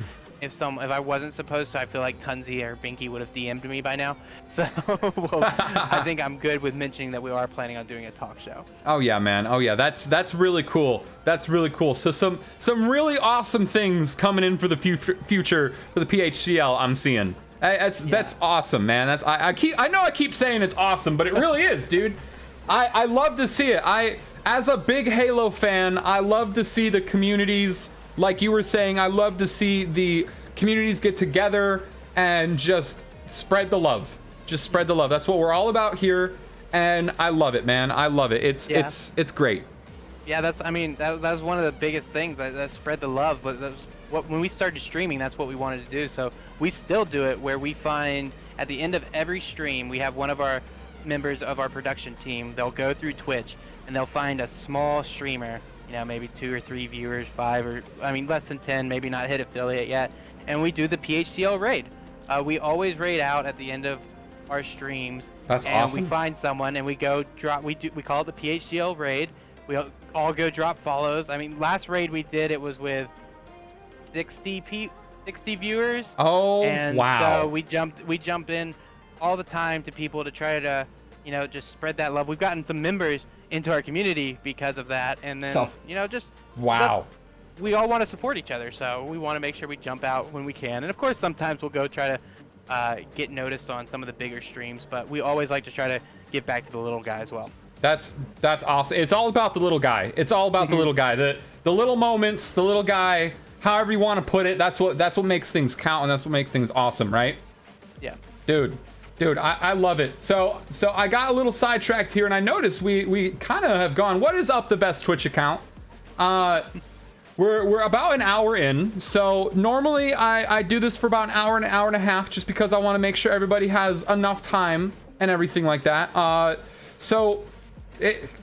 if I wasn't supposed to, I feel like Tunzi or Binky would have DM'd me by now. So well, I think I'm good with mentioning that we are planning on doing a talk show. Oh yeah, man. Oh yeah, that's really cool. That's really cool. So some really awesome things coming in for the future for the PHCL. I'm seeing. That's awesome, man. I know I keep saying it's awesome, but it really is, dude. I love to see it. As a big Halo fan, I love to see the communities. Like you were saying, I love to see the communities get together and just spread the love. Just spread the love. That's what we're all about here, and I love it, man. I love it. It's great. Yeah, that was one of the biggest things. That spread the love. But when we started streaming, that's what we wanted to do. So we still do it, where we find at the end of every stream, we have one of our members of our production team. They'll go through Twitch and they'll find a small streamer. You know, maybe 2 or 3 viewers, 5, or less than 10, maybe not hit affiliate yet, and we do the PHCL raid. We always raid out at the end of our streams. That's awesome. And we find someone and we go drop. We call it the PHCL raid. We all go drop follows. I mean, last raid we did, it was with 60 viewers. Oh, and wow! So we jump in all the time to people to try to, you know, just spread that love. We've gotten some members into our community because of that, and then you know, just wow, we all want to support each other, so we want to make sure we jump out when we can. And of course, sometimes we'll go try to get noticed on some of the bigger streams, but we always like to try to give back to the little guy as well. That's awesome. It's all about the little guy. It's all about the little guy, the little moments, the little guy, however you want to put it. That's what makes things count, and that's what makes things awesome, right? Yeah, dude, I love it. So I got a little sidetracked here, and I noticed we kind of have gone, what is up the best Twitch account? we're about an hour in. So normally I do this for about an hour and a half, just because I want to make sure everybody has enough time and everything like that.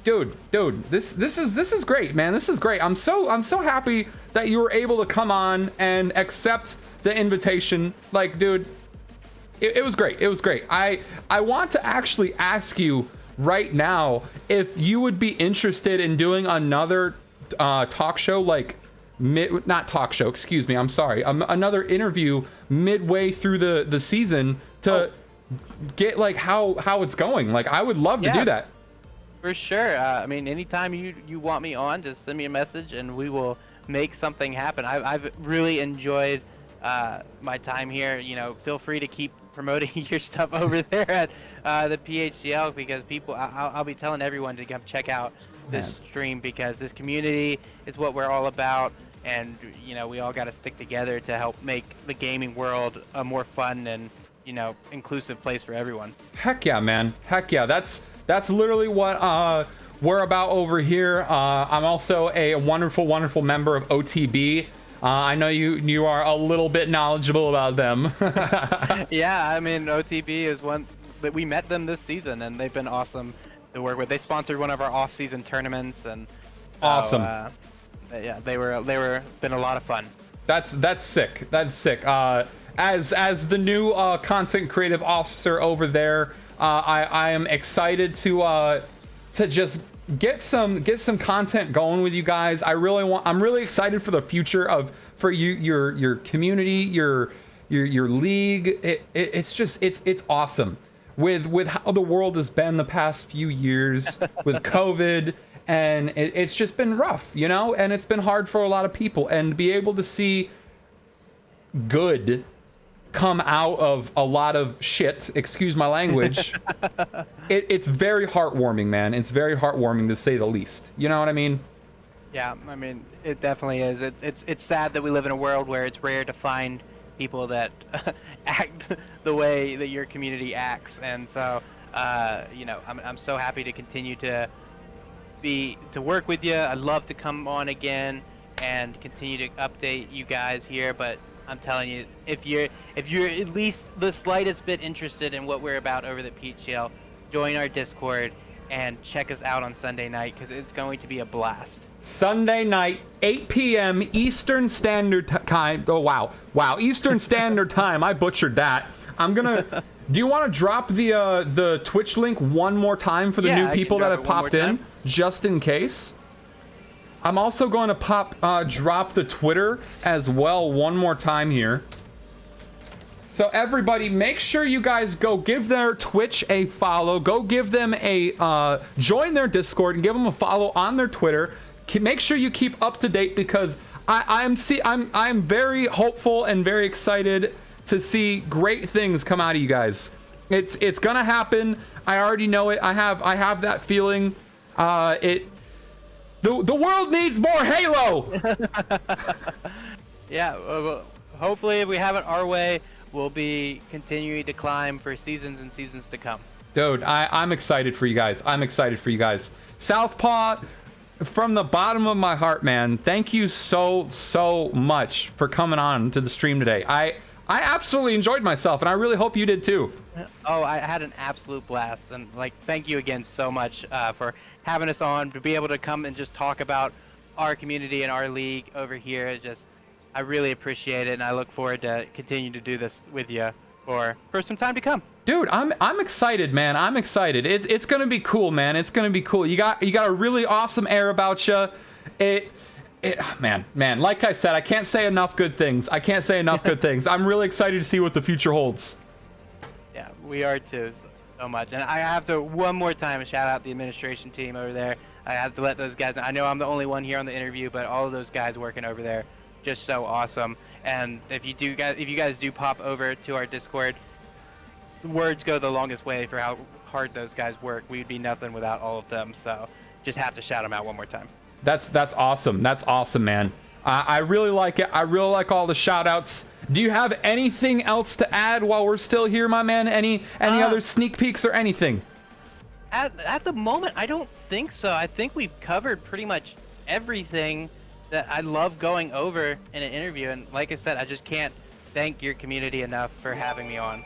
Dude, this is great, man. This is great. I'm so happy that you were able to come on and accept the invitation. Like, dude, it was great. It was great. I want to actually ask you right now if you would be interested in doing another talk show, like not talk show, excuse me, I'm sorry, another interview midway through the season to get like how it's going. Like, I would love to do that. For sure. I mean, anytime you want me on, just send me a message and we will make something happen. I've really enjoyed my time here. You know, feel free to keep promoting your stuff over there at the PHCL, because I'll be telling everyone to come check out this stream, because this community is what we're all about, and you know, we all got to stick together to help make the gaming world a more fun and, you know, inclusive place for everyone. Heck yeah, man. Heck yeah. That's literally what we're about over here. I'm also a wonderful member of OTB. I know you are a little bit knowledgeable about them. Yeah, I mean, OTB is one that we met them this season, and they've been awesome to work with. They sponsored one of our off-season tournaments, and awesome. Yeah, they were been a lot of fun. That's sick. That's sick. As the new content creative officer over there, I am excited to just get some content going with you guys. I'm really excited for the future for your community, your league. It's awesome with how the world has been the past few years with COVID, and it's just been rough, you know, and it's been hard for a lot of people, and to be able to see good come out of a lot of shit, excuse my language, it's very heartwarming, man. It's very heartwarming, to say the least. You know what I mean? Yeah, I mean, it definitely is. It's sad that we live in a world where it's rare to find people that act the way that your community acts, and so you know, I'm so happy to continue to work with you. I'd love to come on again and continue to update you guys here, but I'm telling you, if you're at least the slightest bit interested in what we're about over at PHL, join our Discord and check us out on Sunday night, because it's going to be a blast. Sunday night, 8 p.m. Eastern Standard Time. Oh, wow. Eastern Standard Time. I butchered that. I'm going to... Do you want to drop the Twitch link one more time for the new people that have popped in, just in case? I'm also going to drop the Twitter as well one more time here. So everybody, make sure you guys go give their Twitch a follow. Go give them a join their Discord and give them a follow on their Twitter. Make sure you keep up to date, because I'm very hopeful and very excited to see great things come out of you guys. It's gonna happen. I already know it. I have that feeling. The world needs more Halo. Yeah, well, hopefully if we have it our way, we'll be continuing to climb for seasons and seasons to come. Dude, I'm excited for you guys. I'm excited for you guys. Southpaw, from the bottom of my heart, man, thank you so much for coming on to the stream today. I absolutely enjoyed myself, and I really hope you did too. Oh, I had an absolute blast, and like, thank you again so much for having us on, to be able to come and just talk about our community and our league over here. I really appreciate it, and I look forward to continue to do this with you for some time to come. Dude, I'm excited, man. I'm excited. It's gonna be cool, man. It's gonna be cool. You got a really awesome air about you. Man, like I said, I can't say enough good things. I'm really excited to see what the future holds. Yeah, we are too, so much. And I have to one more time shout out the administration team over there. I have to let those guys know. I know I'm the only one here on the interview, but all of those guys working over there, just so awesome. And if you guys do pop over to our Discord, words go the longest way for how hard those guys work. We'd be nothing without all of them. So just have to shout them out one more time. That's awesome. That's awesome, man. I really like it. I really like all the shout outs. Do you have anything else to add while we're still here, my man? Any other sneak peeks or anything? At the moment, I don't think so. I think we've covered pretty much everything that I love going over in an interview, and like I said, I just can't thank your community enough for having me on.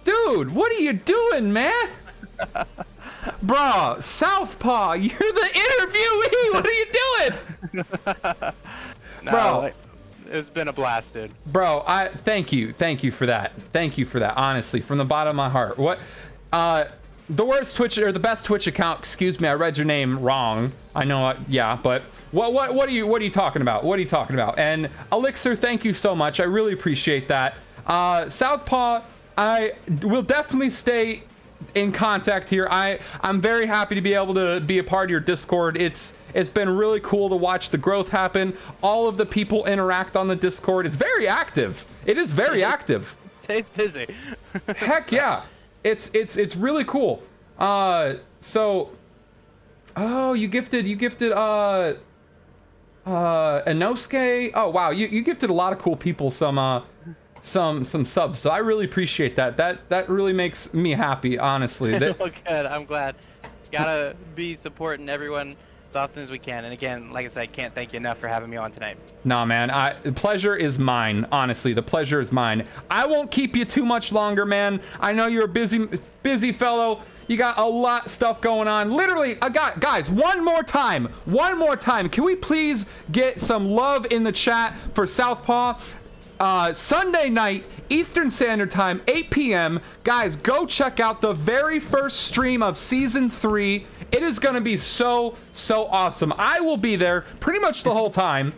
Dude, what are you doing, man? Bro, Southpaw, you're the interviewee. What are you doing? No, Bro, it's been a blast, dude. bro, I thank you for that. Thank you for that. Honestly, from the bottom of my heart. What, the worst Twitch or the best Twitch account? Excuse me, I read your name wrong. I know, yeah, but what are you talking about? What are you talking about? And Elixir, thank you so much. I really appreciate that. Southpaw, I will definitely stay in contact here. I'm very happy to be able to be a part of your Discord. It's been really cool to watch the growth happen. All of the people interact on the Discord. It's very active. It is very active. It's busy. Heck yeah. It's really cool. So oh, you gifted Inosuke. Oh wow, you gifted a lot of cool people some subs, so I really appreciate that. That really makes me happy, honestly. Well, good. I'm glad. Gotta be supporting everyone as often as we can. And again, like I said, I can't thank you enough for having me on tonight. Nah, man, the pleasure is mine. Honestly, the pleasure is mine. I won't keep you too much longer, man. I know you're a busy fellow. You got a lot of stuff going on. Literally, guys, one more time. Can we please get some love in the chat for Southpaw? Sunday night, Eastern Standard Time, 8 p.m. Guys, go check out the very first stream of Season 3. It is going to be so awesome. I will be there pretty much the whole time.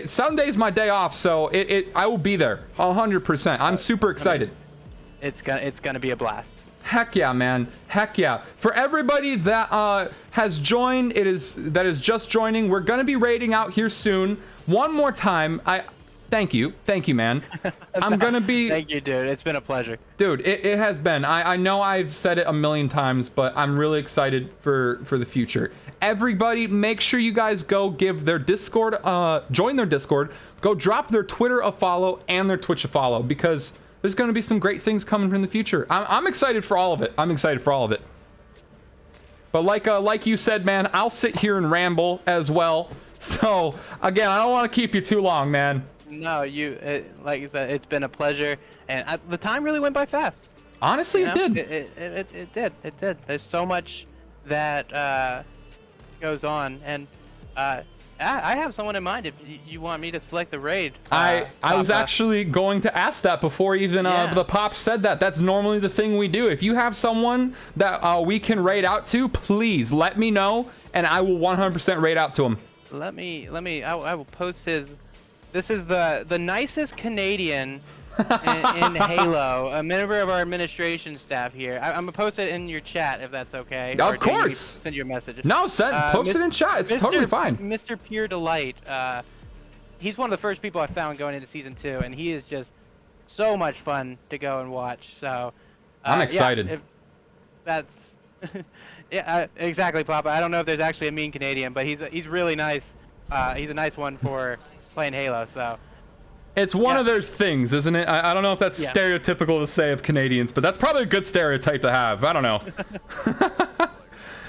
Sunday's my day off, so I will be there 100%. I'm super excited. It's gonna be a blast. Heck yeah, man. Heck yeah. For everybody that has joined, that is just joining, we're going to be raiding out here soon. One more time, Thank you, man. I'm gonna be. Thank you, dude. It's been a pleasure. Dude, it has been. I know I've said it a million times, but I'm really excited for the future. Everybody, make sure you guys go give their Discord, join their Discord, go drop their Twitter a follow and their Twitch a follow, because there's gonna be some great things coming from the future. I'm excited for all of it. But like you said, man, I'll sit here and ramble as well. So again, I don't want to keep you too long, man. No, like you said, it's been a pleasure, and the time really went by fast. Honestly, it did. It did. There's so much that goes on, and I have someone in mind if you want me to select the raid. I was actually going to ask that before even the Pops said that. That's normally the thing we do. If you have someone that we can raid out to, please let me know, and I will 100% raid out to him. I will post his. This is the nicest Canadian in Halo, a member of our administration staff here. I'm gonna post it in your chat if that's okay. Of course. Send you a message. No, post it in chat. It's totally fine. Mr. Pure Delight. He's one of the first people I found going into season 2, and he is just so much fun to go and watch. So I'm excited. Yeah, that's yeah, exactly, Papa. I don't know if there's actually a mean Canadian, but he's really nice. He's a nice one for playing Halo, so it's one of those things, isn't it? I don't know if that's stereotypical to say of Canadians, but that's probably a good stereotype to have. I don't know.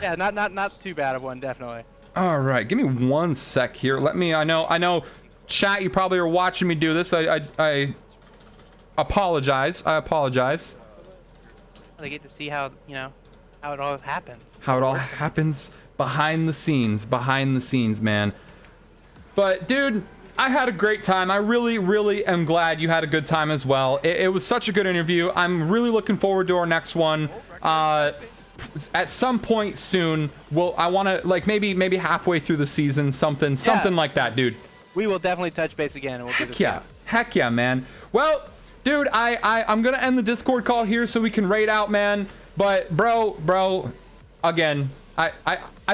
Yeah, not too bad of one, definitely. All right, give me 1 sec here. I know chat, you probably are watching me do this. I apologize. I get to see how how it all happens. How it all happens behind the scenes, man. But dude, I had a great time. I really am glad you had a good time as well. It was such a good interview. I'm really looking forward to our next one. At some point soon, I want to, like, maybe halfway through the season, something like that, dude. We will definitely touch base again. And we'll do this again. Heck yeah, man. Well, dude, I'm gonna end the Discord call here so we can raid out, man. But bro, again, I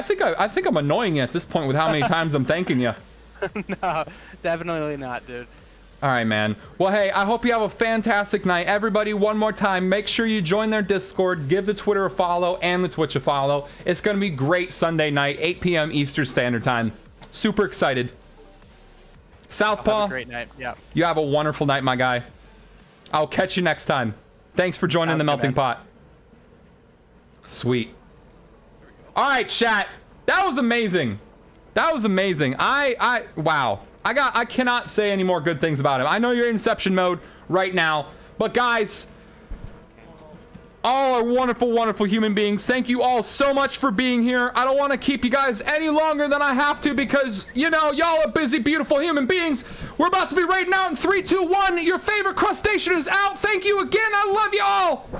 think I'm annoying you at this point with how many times I'm thanking you. No, definitely not, dude. All right, man. Well, hey, I hope you have a fantastic night. Everybody, one more time, make sure you join their Discord, give the Twitter a follow and the Twitch a follow. It's going to be great Sunday night, 8 p.m. Eastern Standard Time. Super excited. Southpaw, have a great night. Yeah. You have a wonderful night, my guy. I'll catch you next time. Thanks for joining the Melting Pot. Sweet. All right, chat. That was amazing. That was amazing. Wow. I cannot say any more good things about him. I know you're in Inception mode right now, but guys, all are wonderful, wonderful human beings. Thank you all so much for being here. I don't want to keep you guys any longer than I have to because, you know, y'all are busy, beautiful human beings. We're about to be raiding out in 3, 2, 1. Your favorite crustacean is out. Thank you again. I love you all.